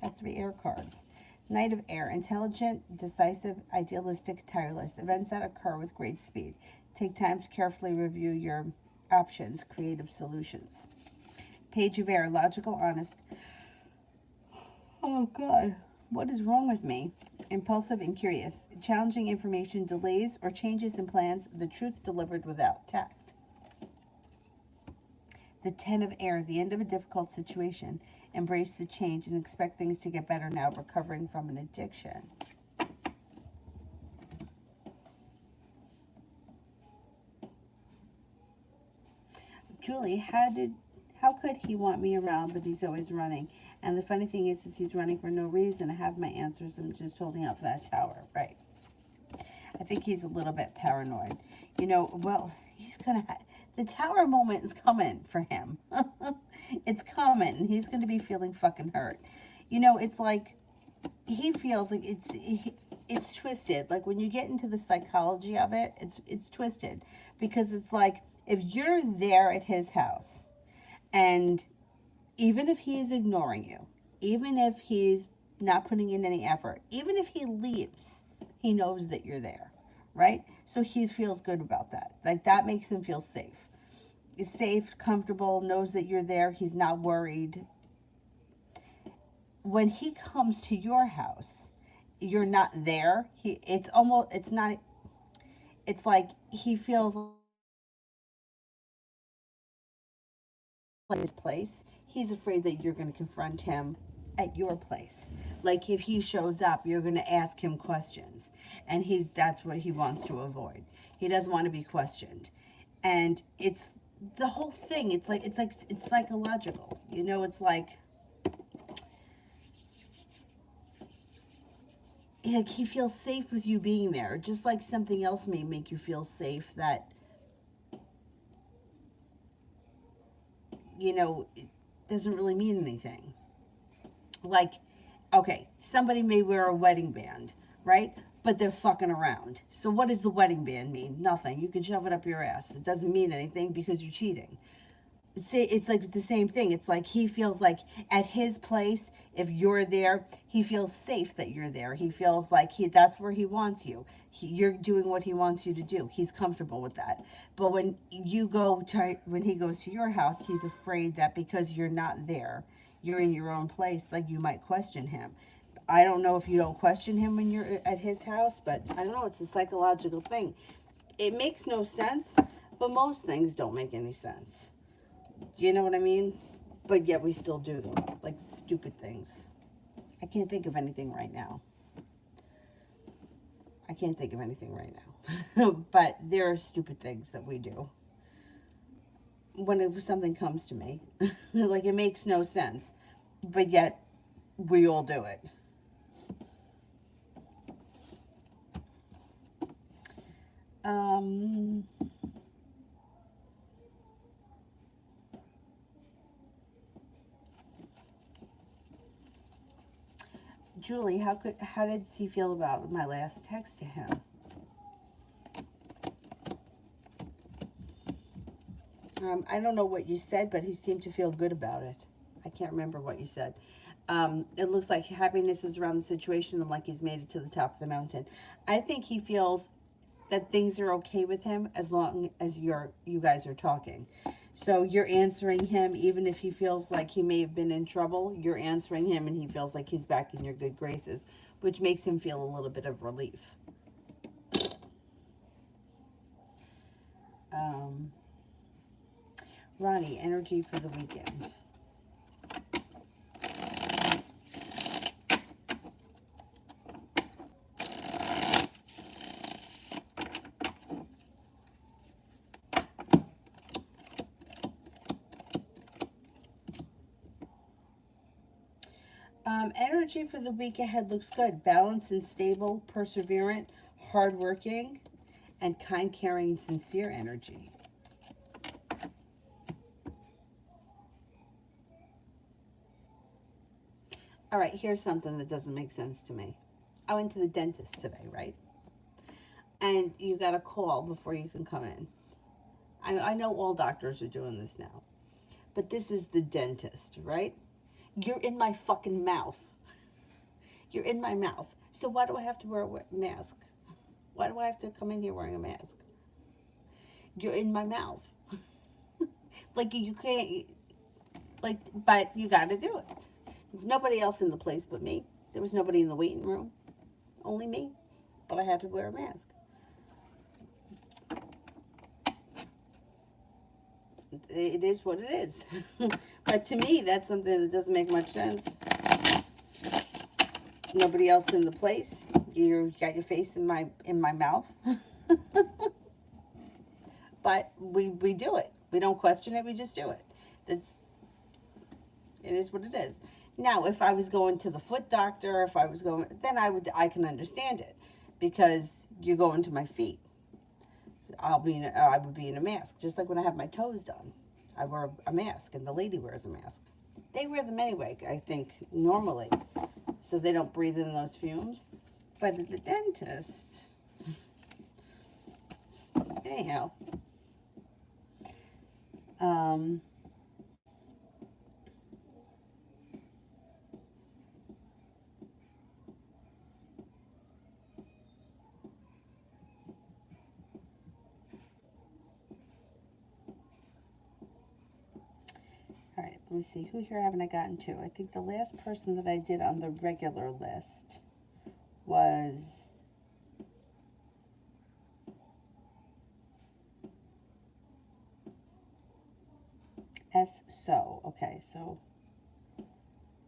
Got 3 air cards. Knight of Air. Intelligent, decisive, idealistic, tireless. Events that occur with great speed. Take time to carefully review your options. Creative solutions. Page of Air. Logical, honest. Oh, God. What is wrong with me? Impulsive and curious. Challenging information, delays, or changes in plans. The truth delivered without tact. The 10 of Air, the end of a difficult situation. Embrace the change and expect things to get better now, recovering from an addiction. Julie, how How could he want me around, but he's always running? And the funny thing is he's running for no reason. I have my answers. I'm just holding out for that tower. Right. I think he's a little bit paranoid. You know, well, he's going to... The tower moment is coming for him. It's coming. And he's going to be feeling fucking hurt. You know, it's like... He feels like it's twisted. Like when you get into the psychology of it, it's twisted. Because it's like, if you're there at his house... And even if he's ignoring you, even if he's not putting in any effort, even if he leaves, he knows that you're there, right? So he feels good about that. Like that makes him feel safe. He's safe, comfortable, knows that you're there. He's not worried. When he comes to your house, you're not there. It's like he feels his place. He's afraid that you're going to confront him at your place. Like if he shows up, you're going to ask him questions, and that's what he wants to avoid. He doesn't want to be questioned, and it's the whole thing. It's psychological. You know, it's like he feels safe with you being there, just like something else may make you feel safe that, you know, it doesn't really mean anything. Like, okay, somebody may wear a wedding band, right? But they're fucking around. So what does the wedding band mean? Nothing. You can shove it up your ass. It doesn't mean anything because you're cheating. It's like the same thing. It's like he feels like at his place, if you're there, he feels safe that you're there. He feels like that's where he wants you. You're doing what he wants you to do. He's comfortable with that. But when he goes to your house, he's afraid that because you're not there, you're in your own place, like you might question him. I don't know if you don't question him when you're at his house, but I don't know. It's a psychological thing. It makes no sense, but most things don't make any sense. Do you know what I mean? But yet we still do them, like stupid things. I can't think of anything right now. But there are stupid things that we do. When something comes to me, like it makes no sense, but yet we all do it. Julie, how did he feel about my last text to him? I don't know what you said, but he seemed to feel good about it. I can't remember what you said. It looks like happiness is around the situation and like he's made it to the top of the mountain. I think he feels that things are okay with him as long as you guys are talking. So you're answering him, even if he feels like he may have been in trouble, you're answering him and he feels like he's back in your good graces, which makes him feel a little bit of relief. Ronnie, energy for the weekend. Energy for the week ahead looks good. Balanced and stable, perseverant, hardworking, and kind, caring, sincere energy. All right, here's something that doesn't make sense to me. I went to the dentist today, right? And you got a call before you can come in. I know all doctors are doing this now. But this is the dentist, right? You're in my fucking mouth. You're in my mouth. So why do I have to wear a mask? Why do I have to come in here wearing a mask? You're in my mouth. Like you can't, like, but you got to do it. Nobody else in the place but me. There was nobody in the waiting room. Only me. But I had to wear a mask. It is what it is. But to me, that's something that doesn't make much sense. Nobody else in the place. You got your face in my mouth. But we do it. We don't question it. We just do it. It is what it is. Now, if I was going to the foot doctor, if I was going, then I can understand it, because you're going to my feet. I would be in a mask, just like when I have my toes done. I wear a mask, and the lady wears a mask. They wear them anyway, I think, normally, so they don't breathe in those fumes. But at the dentist, anyhow, um, all right, let me see. Who here haven't I gotten to? I think the last person that I did on the regular list was S. So. Okay, so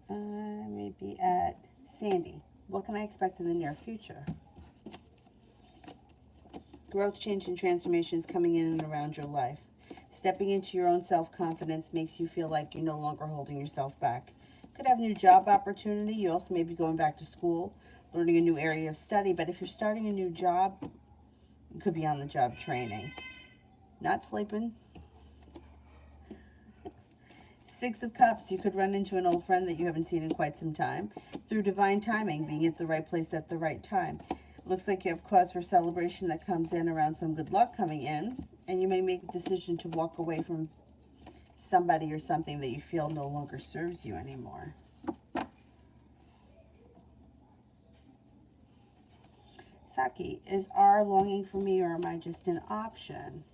maybe at Sandy. What can I expect in the near future? Growth, change, and transformations coming in and around your life. Stepping into your own self-confidence makes you feel like you're no longer holding yourself back. Could have a new job opportunity. You also may be going back to school, learning a new area of study. But if you're starting a new job, you could be on the job training. Not sleeping. Six of Cups, you could run into an old friend that you haven't seen in quite some time. Through divine timing, being at the right place at the right time. Looks like you have cause for celebration that comes in around some good luck coming in. And you may make a decision to walk away from somebody or something that you feel no longer serves you anymore. Saki, is R longing for me, or am I just an option?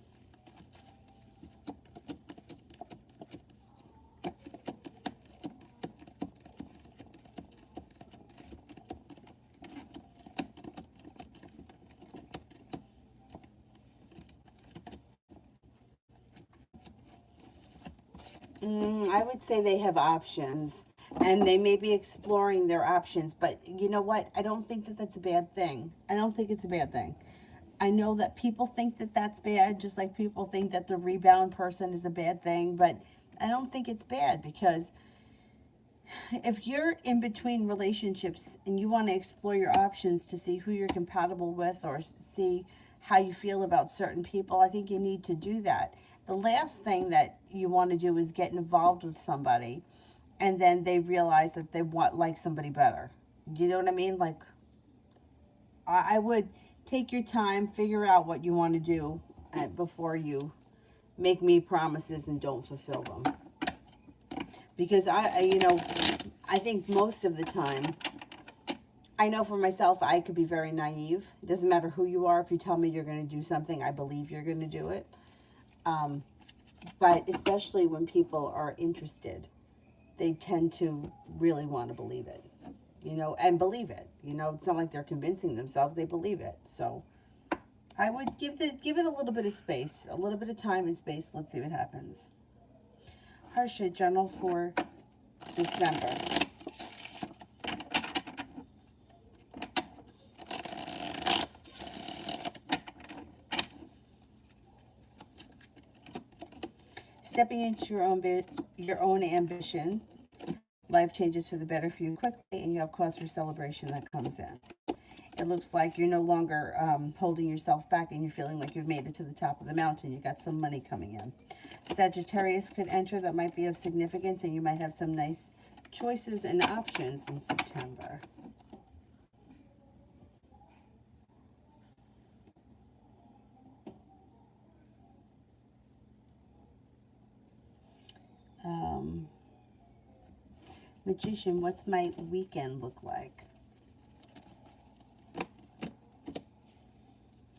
I would say they have options, and they may be exploring their options, but you know what? I don't think that that's a bad thing. I don't think it's a bad thing. I know that people think that that's bad, just like people think that the rebound person is a bad thing, but I don't think it's bad, because if you're in between relationships and you want to explore your options to see who you're compatible with, or see how you feel about certain people, I think you need to do that. The last thing that you want to do is get involved with somebody and then they realize that they want like somebody better. You know what I mean? Like, I would take your time, figure out what you want to do before you make me promises and don't fulfill them. Because I think most of the time, I know for myself, I could be very naive. It doesn't matter who you are. If you tell me you're going to do something, I believe you're going to do it. But especially when people are interested, they tend to really want to believe it, and believe it. It's not like they're convincing themselves; they believe it. So I would give it a little bit of space, a little bit of time and space. Let's see what happens. Harsha journal for December. Stepping into your own ambition. Life changes for the better for you quickly, and you have cause for celebration that comes in. It looks like you're no longer holding yourself back, and you're feeling like you've made it to the top of the mountain. You got some money coming in. Sagittarius could enter that might be of significance, and you might have some nice choices and options in September. Magician, what's my weekend look like?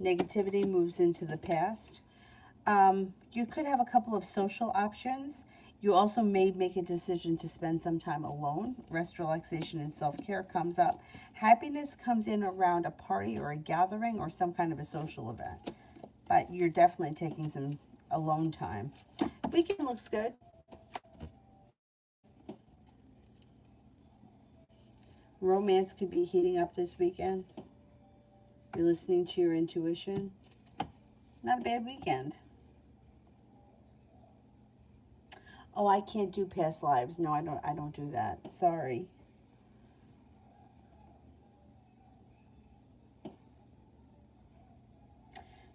Negativity moves into the past. You could have a couple of social options. You also may make a decision to spend some time alone. Rest, relaxation, and self-care comes up. Happiness comes in around a party or a gathering or some kind of a social event. But you're definitely taking some alone time. Weekend looks good. Romance could be heating up this weekend. You're listening to your intuition. Not a bad weekend. Oh, I can't do past lives. No, I don't do that. Sorry.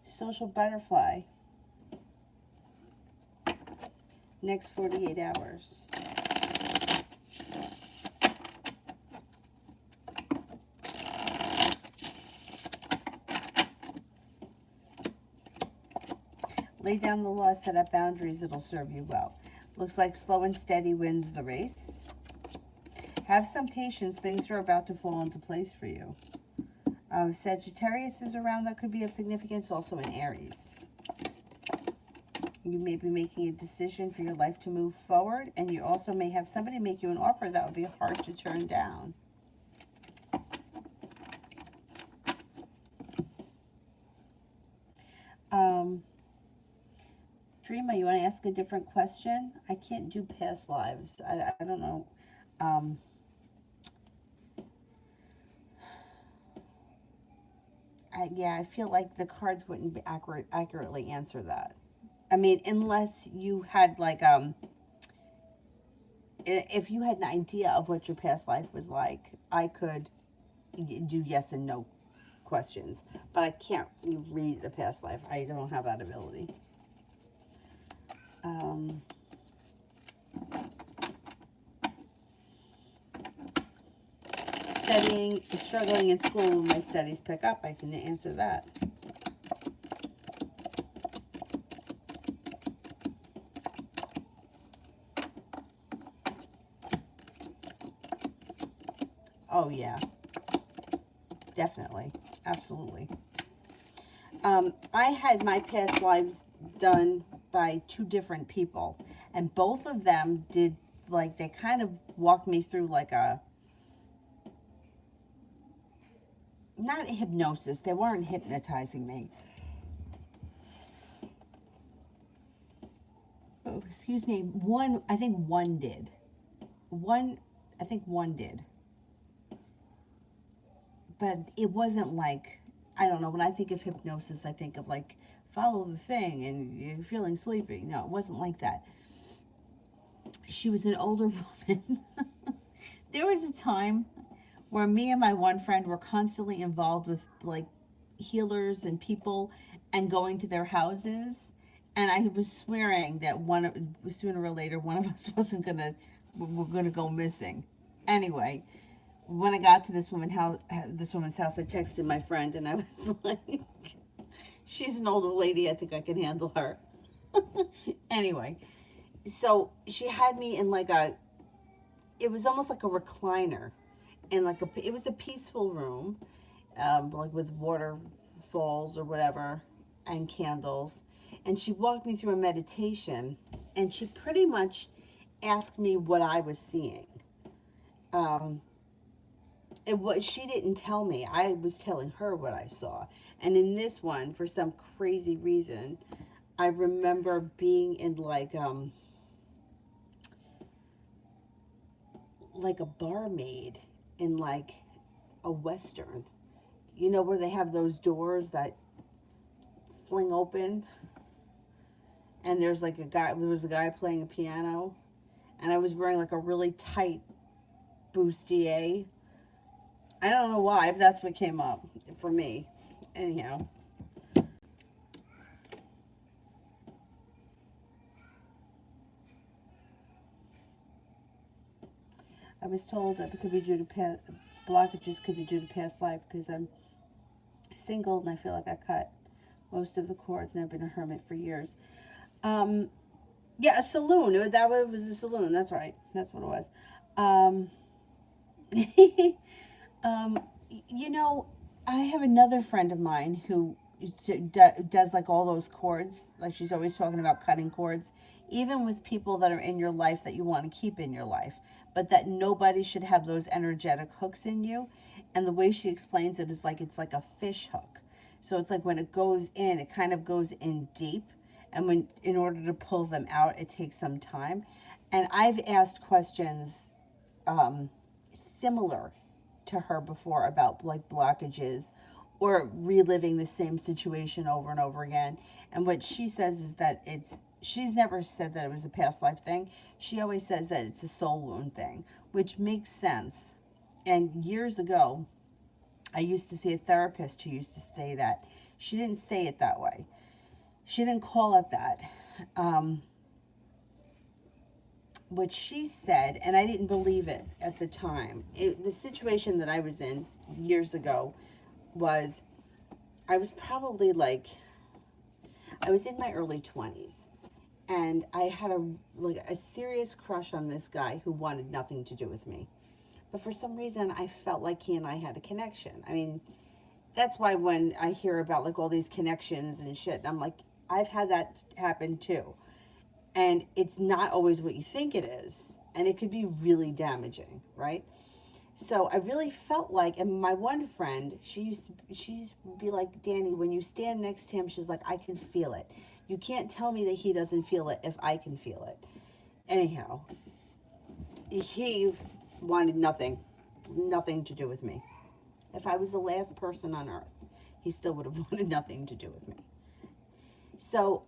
Social butterfly. Next 48 hours. Lay down the law, set up boundaries, it'll serve you well. Looks like slow and steady wins the race. Have some patience, things are about to fall into place for you. Sagittarius is around, that could be of significance, also in Aries. You may be making a decision for your life to move forward, and you also may have somebody make you an offer that would be hard to turn down. Dreamer, you want to ask a different question? I can't do past lives. I don't know. Yeah, I feel like the cards wouldn't be accurately answer that. I mean, unless you had like if you had an idea of what your past life was like, I could do yes and no questions, but I can't read the past life. I don't have that ability. Studying, struggling in school, when my studies pick up, I can answer that. Oh yeah, definitely, absolutely. I had my past lives done by two different people, and both of them did, like, they kind of walked me through like a, not hypnosis, they weren't hypnotizing me. Oh, excuse me, one, I think one did. One, I think one did. But it wasn't like, I don't know, when I think of hypnosis, I think of like, follow the thing and you're feeling sleepy. No, it wasn't like that. She was an older woman. There was a time where me and my one friend were constantly involved with like healers and people and going to their houses. And I was swearing that sooner or later, one of us wasn't gonna, we're gonna go missing. Anyway, when I got to this woman's house, I texted my friend and I was like, "She's an older lady. I think I can handle her." Anyway, so she had me in like a, it was almost like a recliner, in like a, it was a peaceful room, like with waterfalls or whatever, and candles. And she walked me through a meditation, and she pretty much asked me what I was seeing. Um, it was, she didn't tell me. I was telling her what I saw. And in this one, for some crazy reason, I remember being in like a barmaid in like a western. You know where they have those doors that fling open, and there's like a guy. There was a guy playing a piano, and I was wearing like a really tight bustier. I don't know why, but that's what came up for me. Anyhow, I was told that it could be due to past blockages, could be due to past life because I'm single and I feel like I cut most of the cords and I've been a hermit for years. Um, yeah, a saloon. That was a saloon. That's right. That's what it was. Um, um, you know, I have another friend of mine who does like all those cords. Like she's always talking about cutting cords, even with people that are in your life that you want to keep in your life, but that nobody should have those energetic hooks in you. And the way she explains it is like it's like a fish hook. So it's like when it goes in, it kind of goes in deep, and when in order to pull them out, it takes some time. And I've asked questions um, similar to her before about like blockages or reliving the same situation over and over again. And what she says is that she's never said that it was a past life thing. She always says that it's a soul wound thing, which makes sense. And years ago, I used to see a therapist who used to say that. She didn't say it that way. She didn't call it that. Um, what she said, and I didn't believe it at the time. The situation that I was in years ago was I was probably like, I was in my early 20s, and I had a serious crush on this guy who wanted nothing to do with me. But for some reason, I felt like he and I had a connection. I mean, that's why when I hear about like all these connections and shit, I'm like, I've had that happen too. And it's not always what you think it is. And it could be really damaging, right? So I really felt like, and my one friend, she used to be like, Danny, when you stand next to him, she's like, I can feel it. You can't tell me that he doesn't feel it if I can feel it. Anyhow, he wanted nothing to do with me. If I was the last person on earth, he still would have wanted nothing to do with me. So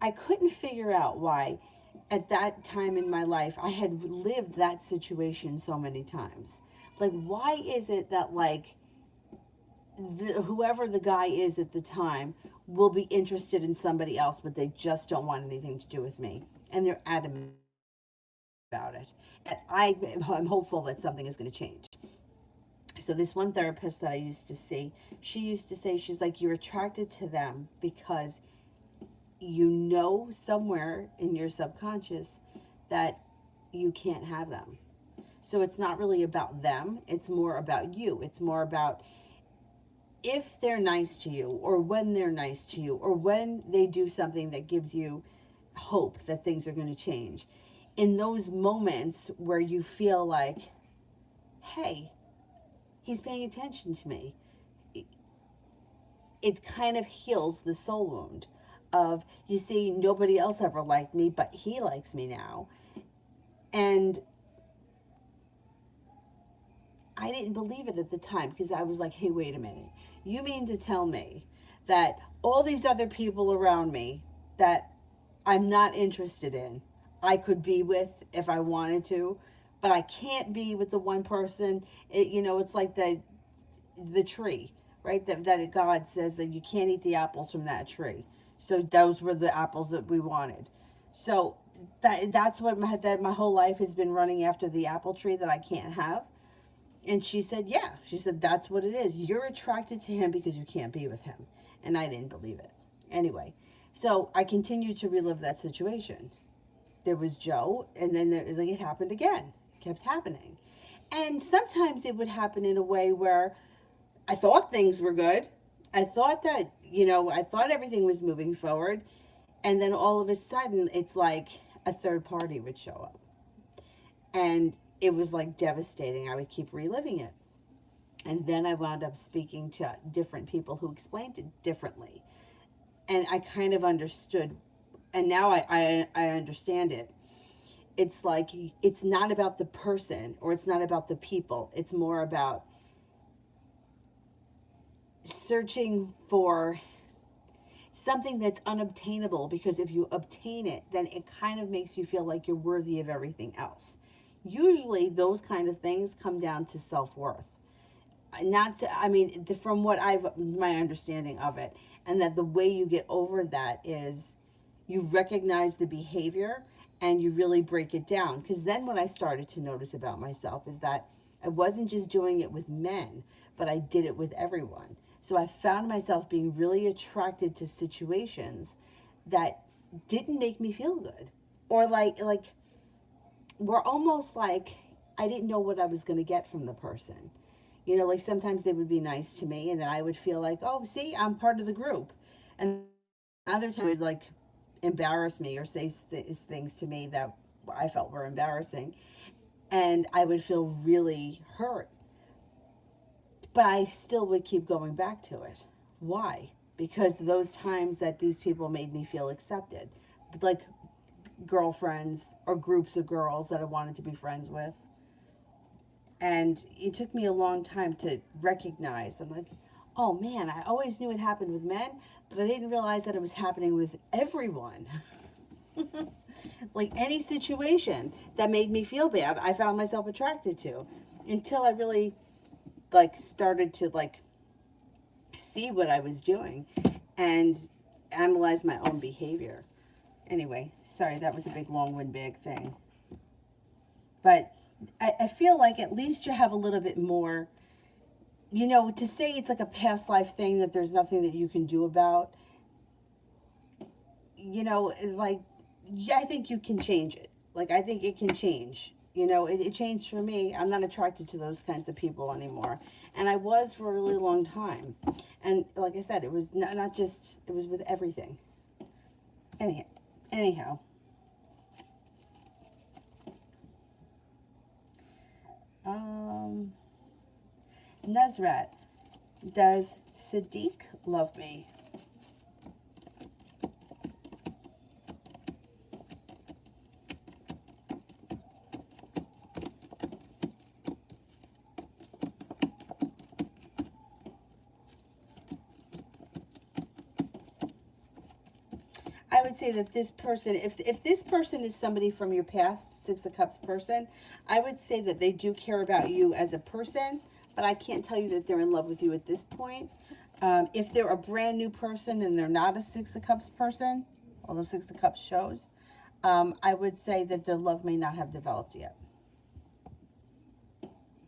I couldn't figure out why at that time in my life I had lived that situation so many times. Like, why is it that like whoever the guy is at the time will be interested in somebody else, but they just don't want anything to do with me, and they're adamant about it. And I'm hopeful that something is going to change. So this one therapist that I used to see, she used to say, she's like, you're attracted to them because you know somewhere in your subconscious that you can't have them. So it's not really about them, it's more about you. It's more about if they're nice to you, or when they're nice to you, or when they do something that gives you hope that things are going to change. In those moments where you feel like, hey, he's paying attention to me, it kind of heals the soul wound of, you see, nobody else ever liked me, but he likes me now. And I didn't believe it at the time because I was like, hey, wait a minute. You mean to tell me that all these other people around me that I'm not interested in, I could be with if I wanted to, but I can't be with the one person? It's like the tree, right? That God says that you can't eat the apples from that tree. So those were the apples that we wanted. So that's what my whole life has been running after the apple tree that I can't have. And she said, yeah. She said, that's what it is. You're attracted to him because you can't be with him. And I didn't believe it. Anyway, so I continued to relive that situation. There was Joe, and then it happened again. It kept happening. And sometimes it would happen in a way where I thought things were good. I thought that, I thought everything was moving forward. And then all of a sudden, it's like a third party would show up. And it was like devastating. I would keep reliving it. And then I wound up speaking to different people who explained it differently. And I kind of understood. And now I understand it. It's like, it's not about the person, or it's not about the people. It's more about searching for something that's unobtainable, because if you obtain it, then it kind of makes you feel like you're worthy of everything else. Usually those kind of things come down to self-worth. Not to, I mean, from what my understanding of it, and that the way you get over that is you recognize the behavior and you really break it down. Because then what I started to notice about myself is that I wasn't just doing it with men, but I did it with everyone. So I found myself being really attracted to situations that didn't make me feel good, or like were almost like I didn't know what I was going to get from the person. Like sometimes they would be nice to me, and then I would feel like, oh, see, I'm part of the group. And other times they would like embarrass me or say things to me that I felt were embarrassing, and I would feel really hurt. But I still would keep going back to it. Why? Because those times that these people made me feel accepted, like girlfriends or groups of girls that I wanted to be friends with. And it took me a long time to recognize. I'm like, oh man, I always knew it happened with men, but I didn't realize that it was happening with everyone. Like any situation that made me feel bad, I found myself attracted to, until I really like started to like see what I was doing and analyze my own behavior. Anyway, sorry, that was a big, long one, big thing. But I feel like at least you have a little bit more, you know, to say it's like a past life thing that there's nothing that you can do about, you know, like, yeah, I think you can change it. Like, I think it can change. You know, it changed for me. I'm not attracted to those kinds of people anymore. And I was for a really long time. And like I said, it was not just, it was with everything. Anyhow. Um, Nuzrat, does Sadiq love me? I would say that this person, if this person is somebody from your past, Six of Cups person, I would say that they do care about you as a person, but I can't tell you that they're in love with you at this point. If they're a brand new person and they're not a Six of Cups person, although Six of Cups shows, I would say that the love may not have developed yet.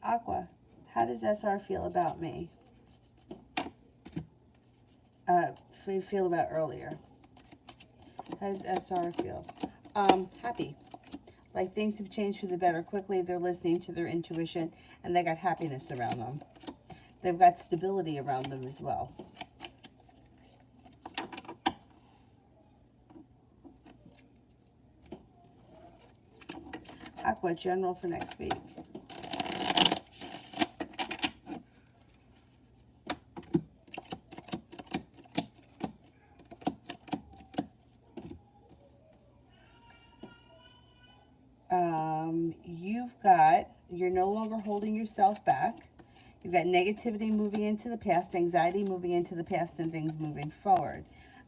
Aqua, how does SR feel about me? Feel about earlier. How does SR feel? Happy. Like things have changed for the better quickly. They're listening to their intuition and they got happiness around them. They've got stability around them as well. Aqua, general for next week. You're no longer holding yourself back. You've got negativity moving into the past, anxiety moving into the past, and things moving forward.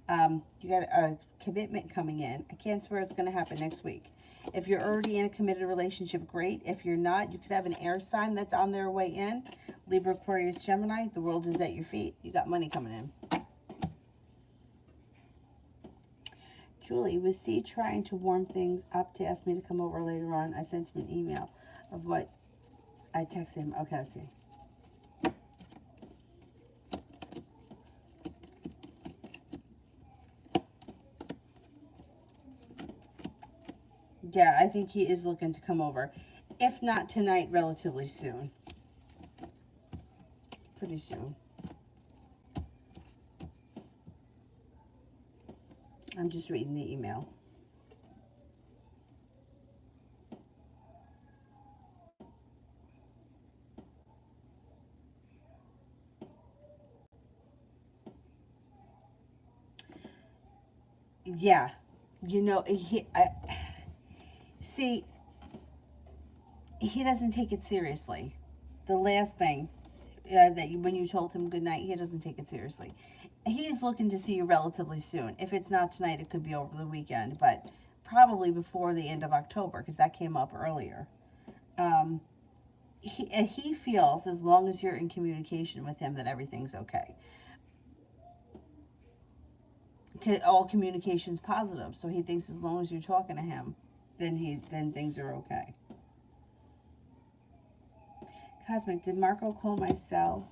You got a commitment coming in. I can't swear it's going to happen next week. If you're already in a committed relationship, great. If you're not, you could have an air sign that's on their way in. Libra, Aquarius, Gemini, the world is at your feet. You got money coming in. Julie, was C trying to warm things up to ask me to come over later on? I sent him an email of what I texted him. Okay, let's see. Yeah, I think he is looking to come over. If not tonight, relatively soon. Pretty soon. I'm just reading the email. Yeah. You know, see, he doesn't take it seriously. The last thing when you told him good night, he doesn't take it seriously. He's looking to see you relatively soon. If it's not tonight, it could be over the weekend, but probably before the end of October, because that came up earlier. He feels, as long as you're in communication with him, that everything's okay. All communication's positive, so he thinks as long as you're talking to him, then things are okay. Cosmic, did Marco call my cell?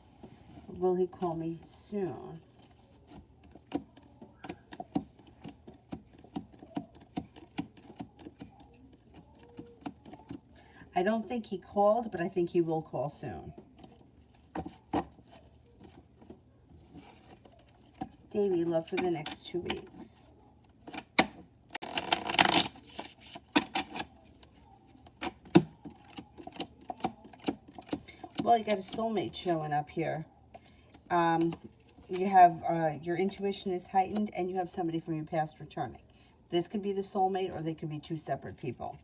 Will he call me soon? I don't think he called, but I think he will call soon. Davey, love for the next 2 weeks. Well, you got a soulmate showing up here. You have your intuition is heightened, and you have somebody from your past returning. This could be the soulmate, or they could be two separate people.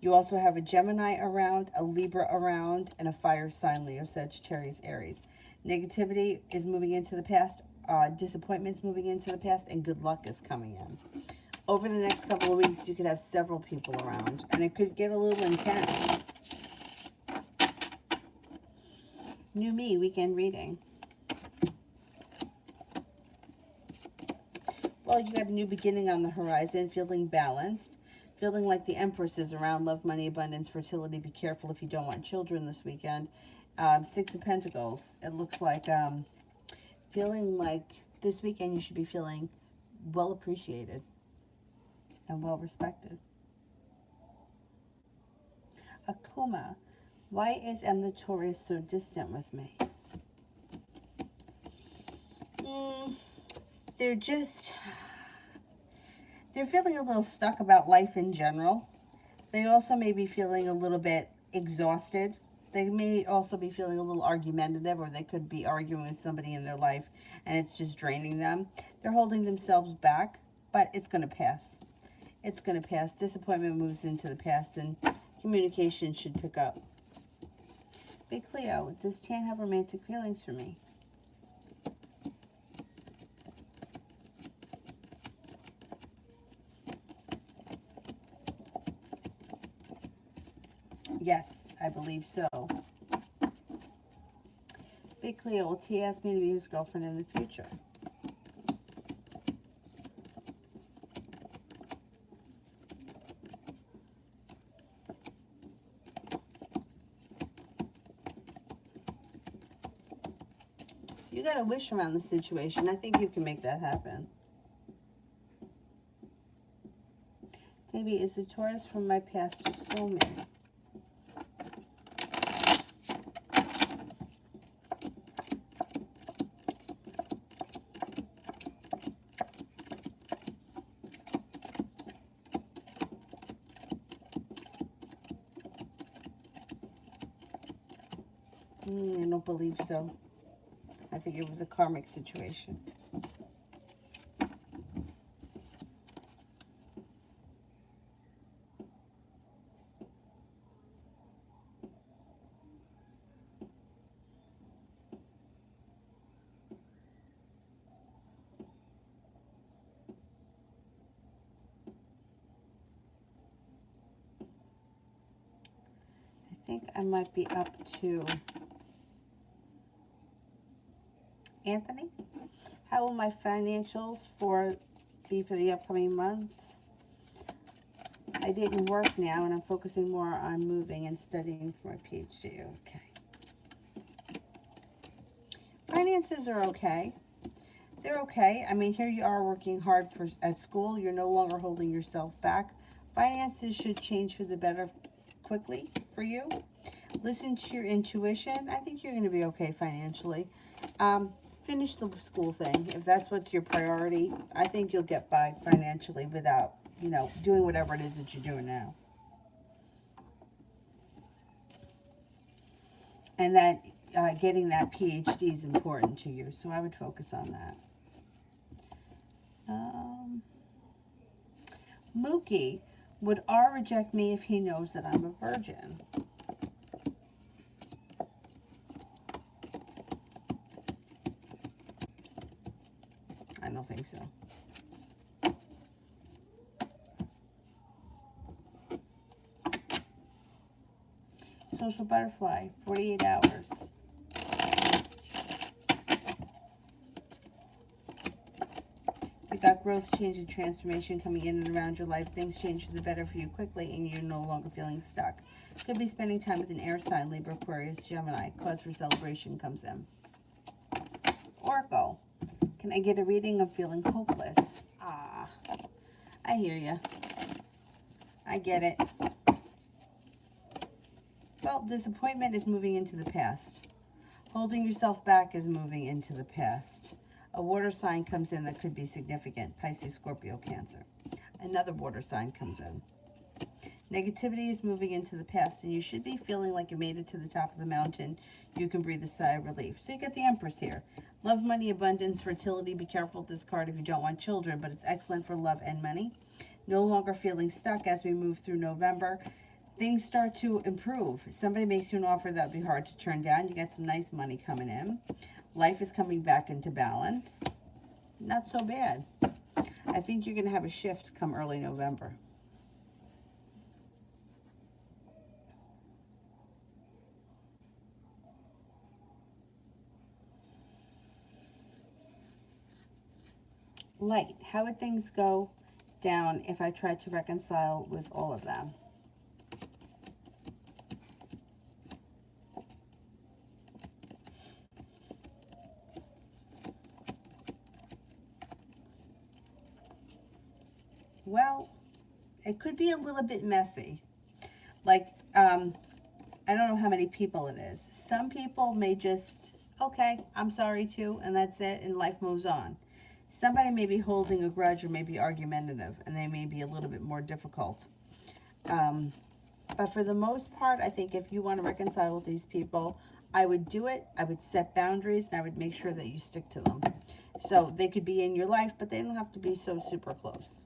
You also have a Gemini around, a Libra around, and a fire sign, Leo, Sagittarius, Aries. Negativity is moving into the past, disappointments moving into the past, and good luck is coming in. Over the next couple of weeks, you could have several people around, and it could get a little intense. New Me weekend reading. Well, you got a new beginning on the horizon, feeling balanced, feeling like the Empress is around, love, money, abundance, fertility. Be careful if you don't want children this weekend. Six of Pentacles. It looks like feeling like this weekend you should be feeling well appreciated and well respected. Akuma. Why is M the Taurus so distant with me? They're feeling a little stuck about life in general. They also may be feeling a little bit exhausted. They may also be feeling a little argumentative, or they could be arguing with somebody in their life and it's just draining them. They're holding themselves back, but it's going to pass. It's going to pass. Disappointment moves into the past and communication should pick up. Big Cleo, does Tan have romantic feelings for me? Yes, I believe so. Big Cleo, will T ask me to be his girlfriend in the future? You got a wish around the situation. I think you can make that happen. Maybe is the Taurus from my past your soulmate? I don't believe so. I think it was a karmic situation. I think I might be up to Anthony. How will my financials be for the upcoming months? I didn't work now and I'm focusing more on moving and studying for my PhD. Okay. Finances are okay. They're okay. I mean, here you are working hard at school. You're no longer holding yourself back. Finances should change for the better quickly for you. Listen to your intuition. I think you're going to be okay financially. Finish the school thing. If that's what's your priority, I think you'll get by financially without, doing whatever it is that you're doing now. And that getting that PhD is important to you, so I would focus on that. Mookie, would R reject me if he knows that I'm a virgin? I don't think so. Social butterfly, 48 hours. You got growth, change, and transformation coming in and around your life. Things change for the better for you quickly, and you're no longer feeling stuck. Could be spending time with an air sign, Libra, Aquarius, Gemini. Cause for celebration comes in. Oracle. Can I get a reading of feeling hopeless? I hear you. I get it. Well, disappointment is moving into the past. Holding yourself back is moving into the past. A water sign comes in that could be significant. Pisces, Scorpio, Cancer. Another water sign comes in. Negativity is moving into the past, and you should be feeling like you made it to the top of the mountain. You can breathe a sigh of relief. So you get the Empress here. Love, money, abundance, fertility. Be careful with this card if you don't want children, but it's excellent for love and money. No longer feeling stuck as we move through November. Things start to improve. Somebody makes you an offer that would be hard to turn down. You get some nice money coming in. Life is coming back into balance. Not so bad. I think you're going to have a shift come early November. Light, how would things go down if I tried to reconcile with all of them? Well, it could be a little bit messy. Like, I don't know how many people it is. Some people may just, okay, I'm sorry too, and that's it, and life moves on. Somebody may be holding a grudge or may be argumentative, and they may be a little bit more difficult. But for the most part, I think if you want to reconcile with these people, I would do it. I would set boundaries, and I would make sure that you stick to them. So they could be in your life, but they don't have to be so super close.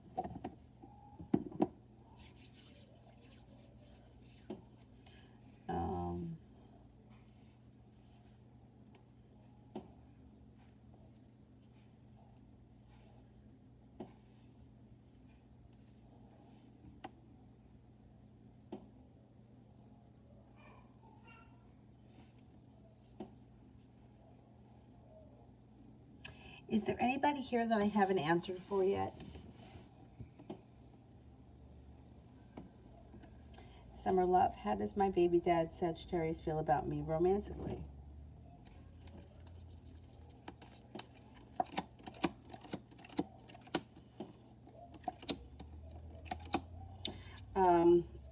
Is there anybody here that I haven't answered for yet? Summer love, how does my baby dad Sagittarius feel about me romantically?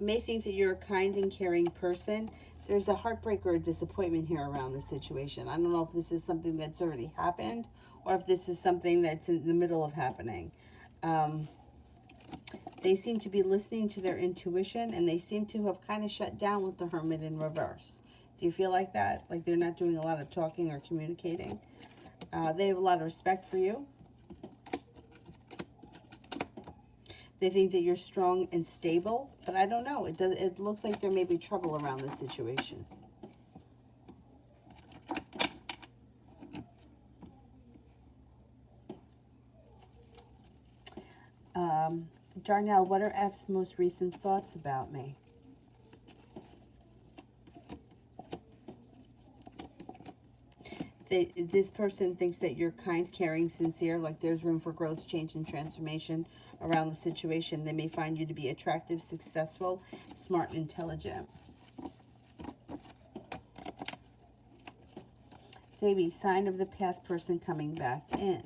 May think that you're a kind and caring person. There's a heartbreak or a disappointment here around this situation. I don't know if this is something that's already happened or if this is something that's in the middle of happening. They seem to be listening to their intuition, and they seem to have kind of shut down with the Hermit in reverse. Do you feel like that? Like they're not doing a lot of talking or communicating? They have a lot of respect for you. They think that you're strong and stable, but I don't know. It looks like there may be trouble around this situation. Darnell, what are F's most recent thoughts about me? This person thinks that you're kind, caring, sincere, like there's room for growth, change, and transformation around the situation. They may find you to be attractive, successful, smart, and intelligent. Davey, sign of the past person coming back in.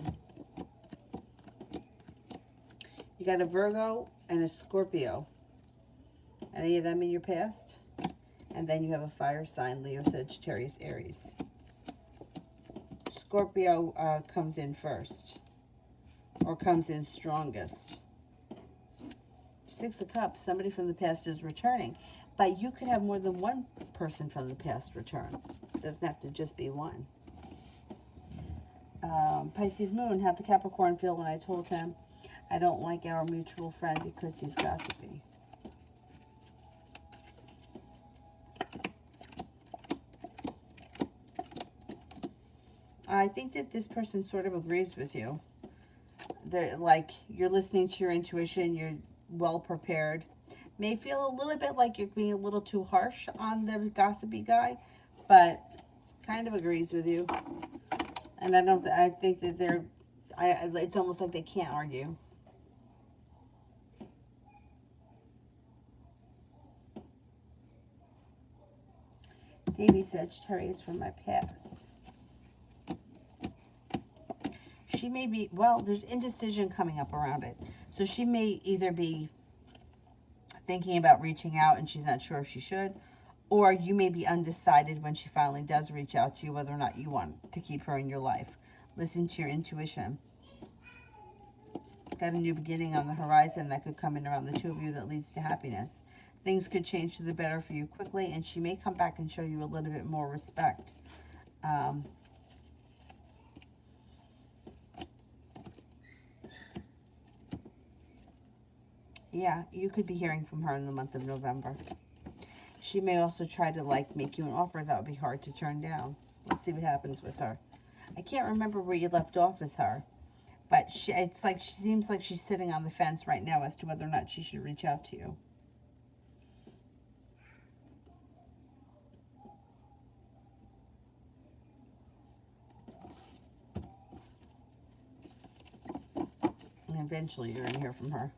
You got a Virgo and a Scorpio. Any of them in your past? And then you have a fire sign, Leo, Sagittarius, Aries. Scorpio comes in first, or comes in strongest. Six of Cups, somebody from the past is returning, but you could have more than one person from the past return. It doesn't have to just be one. Pisces Moon, how'd the Capricorn feel when I told him I don't like our mutual friend because he's gossipy? I think that this person sort of agrees with you. They're like, you're listening to your intuition, you're well prepared. May feel a little bit like you're being a little too harsh on the gossipy guy, but kind of agrees with you. And I think that it's almost like they can't argue. Davey Sagittarius from my past. She may be, well, there's indecision coming up around it. So she may either be thinking about reaching out and she's not sure if she should, or you may be undecided when she finally does reach out to you whether or not you want to keep her in your life. Listen to your intuition. Got a new beginning on the horizon that could come in around the two of you that leads to happiness. Things could change to the better for you quickly, and she may come back and show you a little bit more respect. Yeah, you could be hearing from her in the month of November. She may also try to, like, make you an offer that would be hard to turn down. Let's see what happens with her. I can't remember where you left off with her. But it's like she seems like she's sitting on the fence right now as to whether or not she should reach out to you. And eventually you're going to hear from her.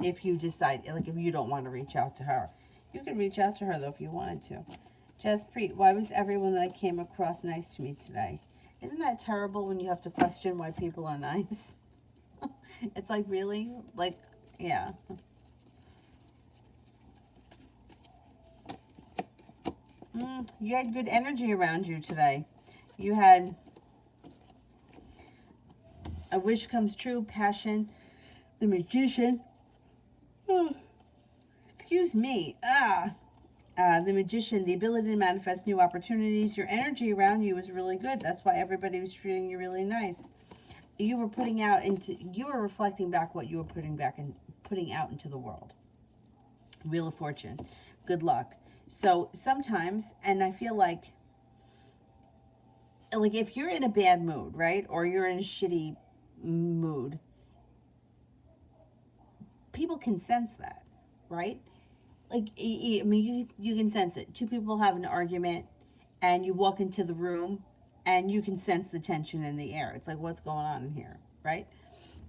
If you decide, like if you don't want to reach out to her. You can reach out to her, though, if you wanted to. Jaspreet, why was everyone that I came across nice to me today? Isn't that terrible when you have to question why people are nice? It's like, really? Like, yeah. You had good energy around you today. You had a wish comes true, passion, the magician. Oh, excuse me. The magician, the ability to manifest new opportunities. Your energy around you was really good. That's why everybody was treating you really nice. You were reflecting back what you were putting out into the world. Wheel of Fortune. Good luck. So sometimes, and I feel like if you're in a bad mood, right? Or you're in a shitty mood, people can sense that, right? Like, I mean, you can sense it. Two people have an argument, and you walk into the room, and you can sense the tension in the air. It's like, what's going on in here, right?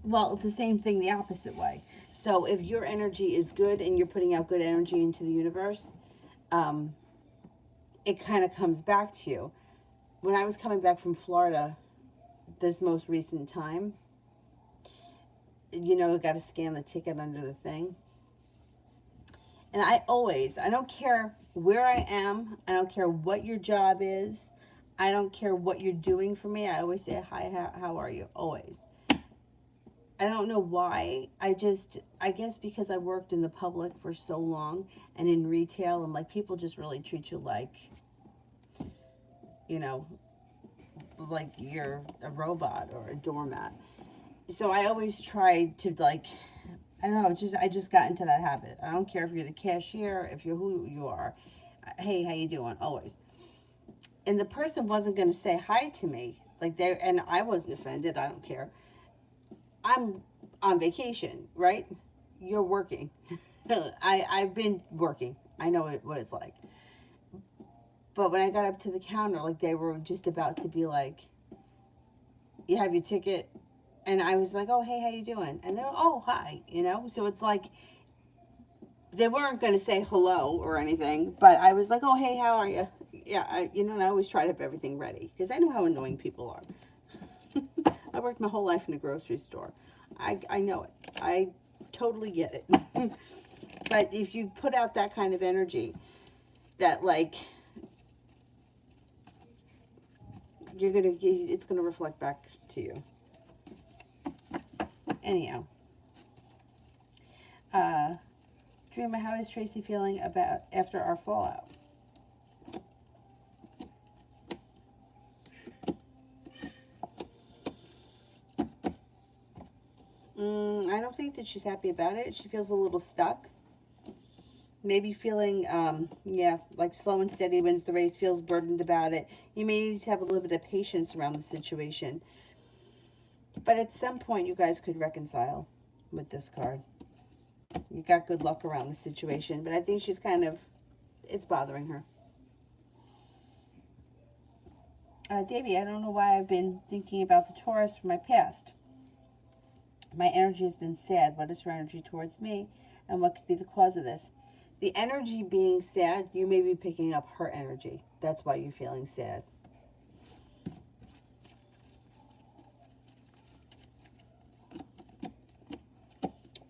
Well, it's the same thing the opposite way. So if your energy is good and you're putting out good energy into the universe, it kind of comes back to you. When I was coming back from Florida this most recent time, I got to scan the ticket under the thing. And I don't care where I am. I don't care what your job is. I don't care what you're doing for me. I always say, hi, how are you? Always. I don't know why. I guess because I worked in the public for so long and in retail, and like people just really treat you like, like you're a robot or a doormat. So I always try to I don't know, I just got into that habit. I don't care if you're the cashier, if you're who you are. Hey, how you doing? Always. And the person wasn't going to say hi to me. And I wasn't offended. I don't care. I'm on vacation, right? You're working. I've been working. I know what it's like. But when I got up to the counter, they were just about to be like, you have your ticket? And I was like, oh, hey, how you doing? And they're, oh, hi, So it's like, they weren't going to say hello or anything, but I was like, oh, hey, how are you? Yeah, and I always try to have everything ready because I know how annoying people are. I worked my whole life in a grocery store. I know it. I totally get it. But if you put out that kind of energy, that it's gonna reflect back to you. Anyhow, Dreamer, how is Tracy feeling about after our fallout? I don't think that she's happy about it. She feels a little stuck. Maybe feeling, like slow and steady wins the race, feels burdened about it. You may need to have a little bit of patience around the situation. But at some point, you guys could reconcile with this card. You got good luck around the situation, but I think she's it's bothering her. Davey, I don't know why I've been thinking about the Taurus from my past. My energy has been sad. What is her energy towards me? And what could be the cause of this? The energy being sad, you may be picking up her energy. That's why you're feeling sad.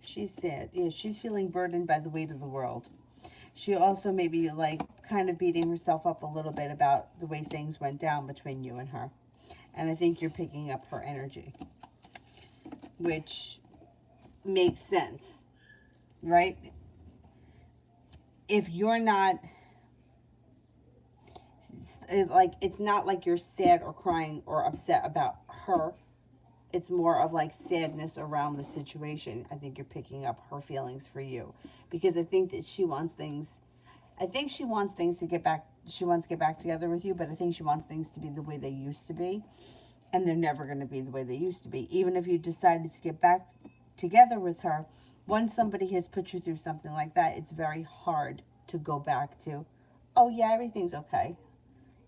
She's sad. Yeah, she's feeling burdened by the weight of the world. She also may be kind of beating herself up a little bit about the way things went down between you and her. And I think you're picking up her energy, which makes sense, right? If you're not, it's not like you're sad or crying or upset about her. It's more of sadness around the situation. I think you're picking up her feelings for you because I think that she wants things to get back. She wants to get back together with you, but I think she wants things to be the way they used to be. and they're never going to be the way they used to be. Even if you decided to get back together with her, once somebody has put you through something like that, it's very hard to go back to, oh yeah, everything's okay.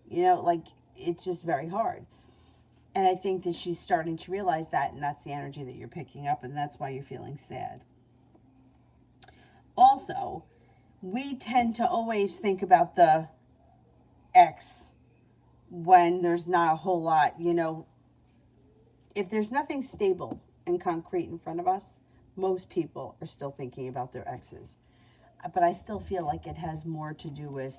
You know, like, it's just very hard. And I think that she's starting to realize that, and that's the energy that you're picking up, and that's why you're feeling sad. Also, we tend to always think about the ex when there's not a whole lot, you know. If there's nothing stable and concrete in front of us, most people are still thinking about their exes. But I still feel like it has more to do with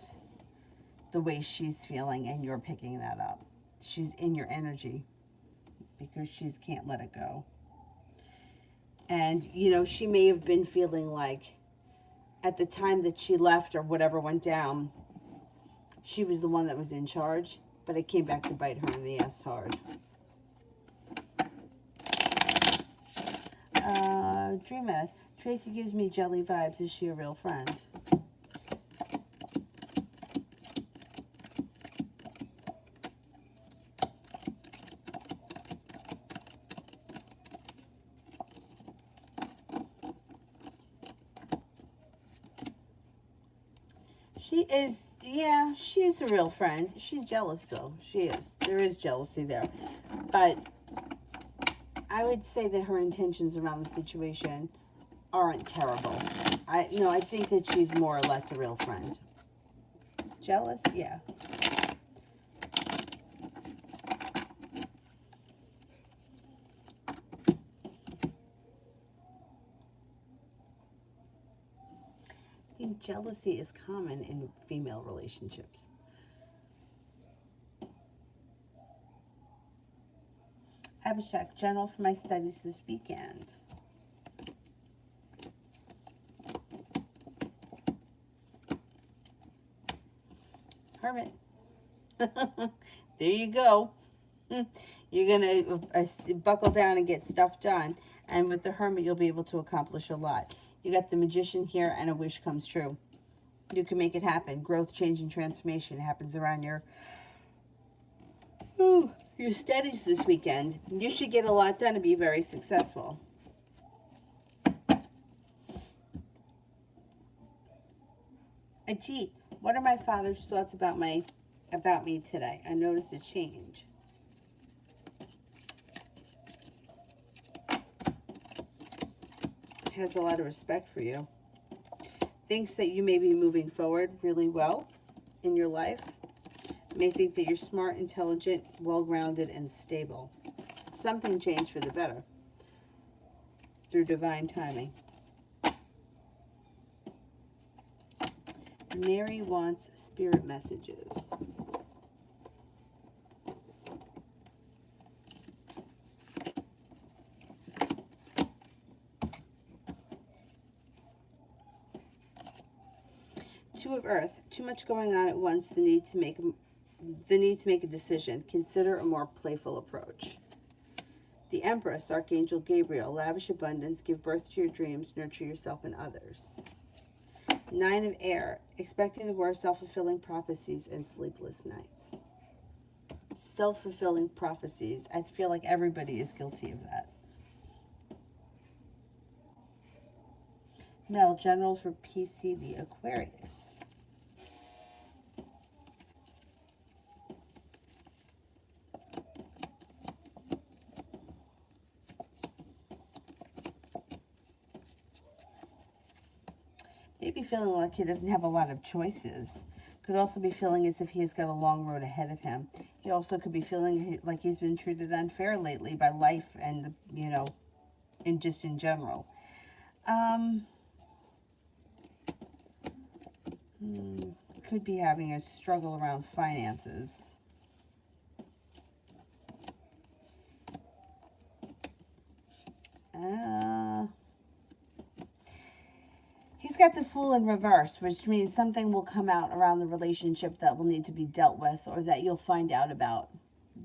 the way she's feeling, and you're picking that up. She's in your energy because she can't let it go. And, you know, she may have been feeling like at the time that she left or whatever went down, she was the one that was in charge, but it came back to bite her in the ass hard. Dreamer, Tracy gives me jelly vibes. Is she a real friend? She is, yeah, she's a real friend. She's jealous, though. She is. There is jealousy there. But I would say that her intentions around the situation aren't terrible. I think that she's more or less a real friend. Jealous? Yeah. I think jealousy is common in female relationships. Abhishek, journal for my studies this weekend. Hermit. There you go. You're going to buckle down and get stuff done. And with the Hermit, you'll be able to accomplish a lot. You got the Magician here, and a wish comes true. You can make it happen. Growth, change, and transformation happens around your studies this weekend. You should get a lot done and be very successful. Ajit, what are my father's thoughts about me today? I noticed a change. Has a lot of respect for you. Thinks that you may be moving forward really well in your life. May think that you're smart, intelligent, well-grounded, and stable. Something changed for the better through divine timing. Mary wants spirit messages. Two of Earth. Too much going on at once. The need to make a decision. Consider a more playful approach. The Empress, Archangel Gabriel. Lavish abundance. Give birth to your dreams. Nurture yourself and others. Nine of Air. Expecting the worst. Self-fulfilling prophecies and sleepless nights. Self-fulfilling prophecies. I feel like everybody is guilty of that. Mel, generals for PC, the Aquarius. Maybe feeling like he doesn't have a lot of choices. Could also be feeling as if he has got a long road ahead of him. He also could be feeling like he's been treated unfair lately by life and, and just in general. Could be having a struggle around finances. He's got the Fool in reverse, which means something will come out around the relationship that will need to be dealt with or that you'll find out about.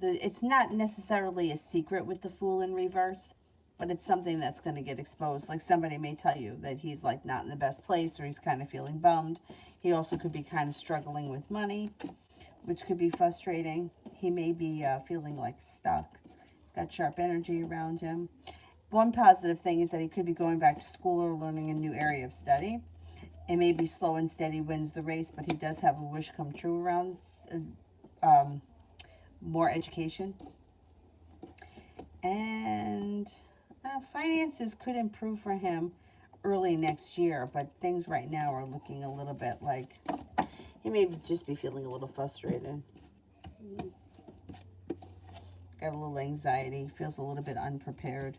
It's not necessarily a secret with the Fool in reverse, but it's something that's going to get exposed. Like somebody may tell you that he's like not in the best place or he's kind of feeling bummed. He also could be kind of struggling with money, which could be frustrating. He may be feeling like stuck. He's got sharp energy around him. One positive thing is that he could be going back to school or learning a new area of study. It may be slow and steady wins the race, but he does have a wish come true around more education. And finances could improve for him early next year, but things right now are looking a little bit like he may just be feeling a little frustrated. Got a little anxiety, feels a little bit unprepared.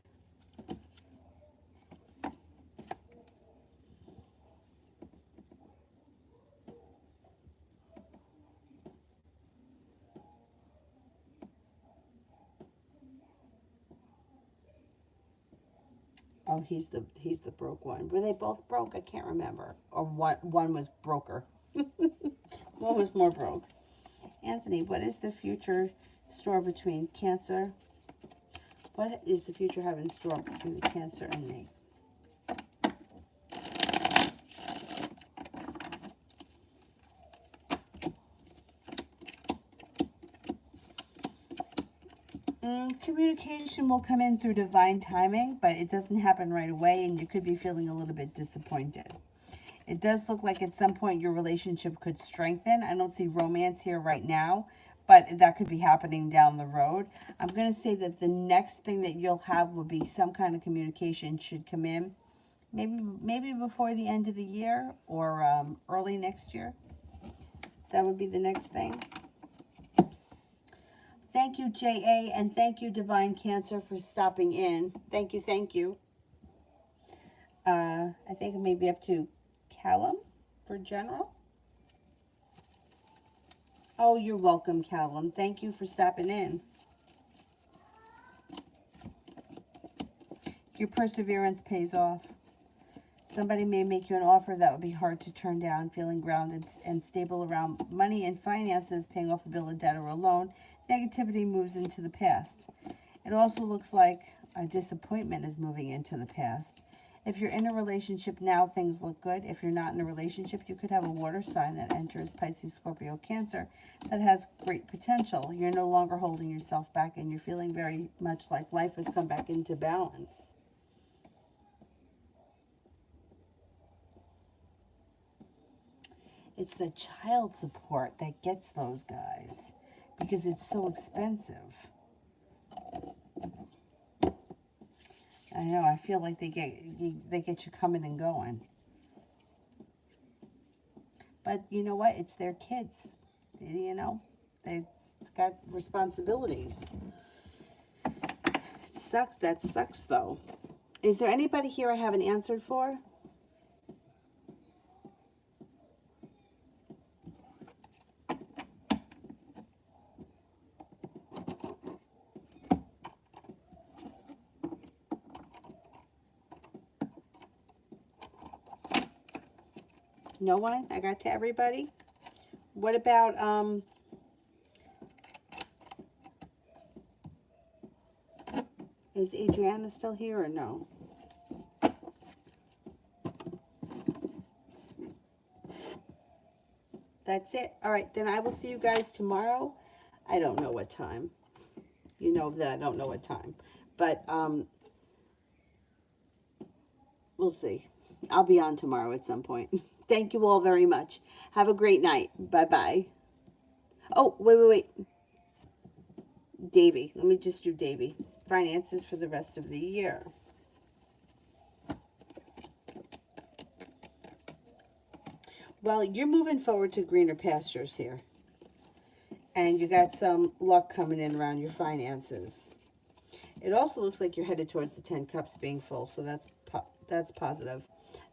Oh, he's the broke one. Were they both broke? I can't remember. Or one was broker. One was more broke. Anthony, what is the future store between Cancer? What is the future have in store between the Cancer and me? Communication will come in through divine timing, but it doesn't happen right away, and you could be feeling a little bit disappointed. It does look like at some point your relationship could strengthen. I don't see romance here right now, but that could be happening down the road. I'm going to say that the next thing that you'll have will be some kind of communication should come in. Maybe before the end of the year or early next year. That would be the next thing. Thank you, J.A., and thank you, Divine Cancer, for stopping in. Thank you, thank you. I think maybe up to Callum for general. Oh, you're welcome, Callum. Thank you for stopping in. Your perseverance pays off. Somebody may make you an offer that would be hard to turn down, feeling grounded and stable around money and finances, paying off a bill of debt or a loan. Negativity moves into the past. It also looks like a disappointment is moving into the past. If you're in a relationship now, things look good. If you're not in a relationship, you could have a water sign that enters Pisces, Scorpio, Cancer that has great potential. You're no longer holding yourself back, and you're feeling very much like life has come back into balance. It's the child support that gets those guys because it's so expensive. I know, I feel like they get you coming and going. But you know what? It's their kids. You know, they've got responsibilities. It sucks. That sucks, though. Is there anybody here I haven't answered for? No one? I got to everybody? What about, is Adriana still here or no? That's it. All right, then I will see you guys tomorrow. I don't know what time. You know that I don't know what time. But, we'll see. I'll be on tomorrow at some point. Thank you all very much. Have a great night. Bye-bye. Oh, wait. Davy. Let me just do Davy. Finances for the rest of the year. Well, you're moving forward to greener pastures here. And you got some luck coming in around your finances. It also looks like you're headed towards the 10 cups being full, so that's positive.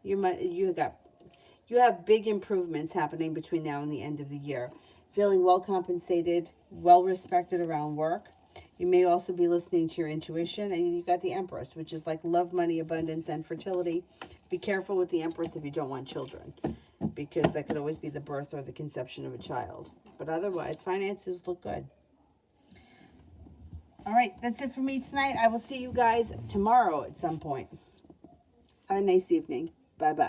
You have big improvements happening between now and the end of the year. Feeling well compensated, well respected around work. You may also be listening to your intuition, and you got the Empress, which is like love, money, abundance, and fertility. Be careful with the Empress if you don't want children, because that could always be the birth or the conception of a child. But otherwise, finances look good. All right, that's it for me tonight. I will see you guys tomorrow at some point. Have a nice evening. Bye-bye.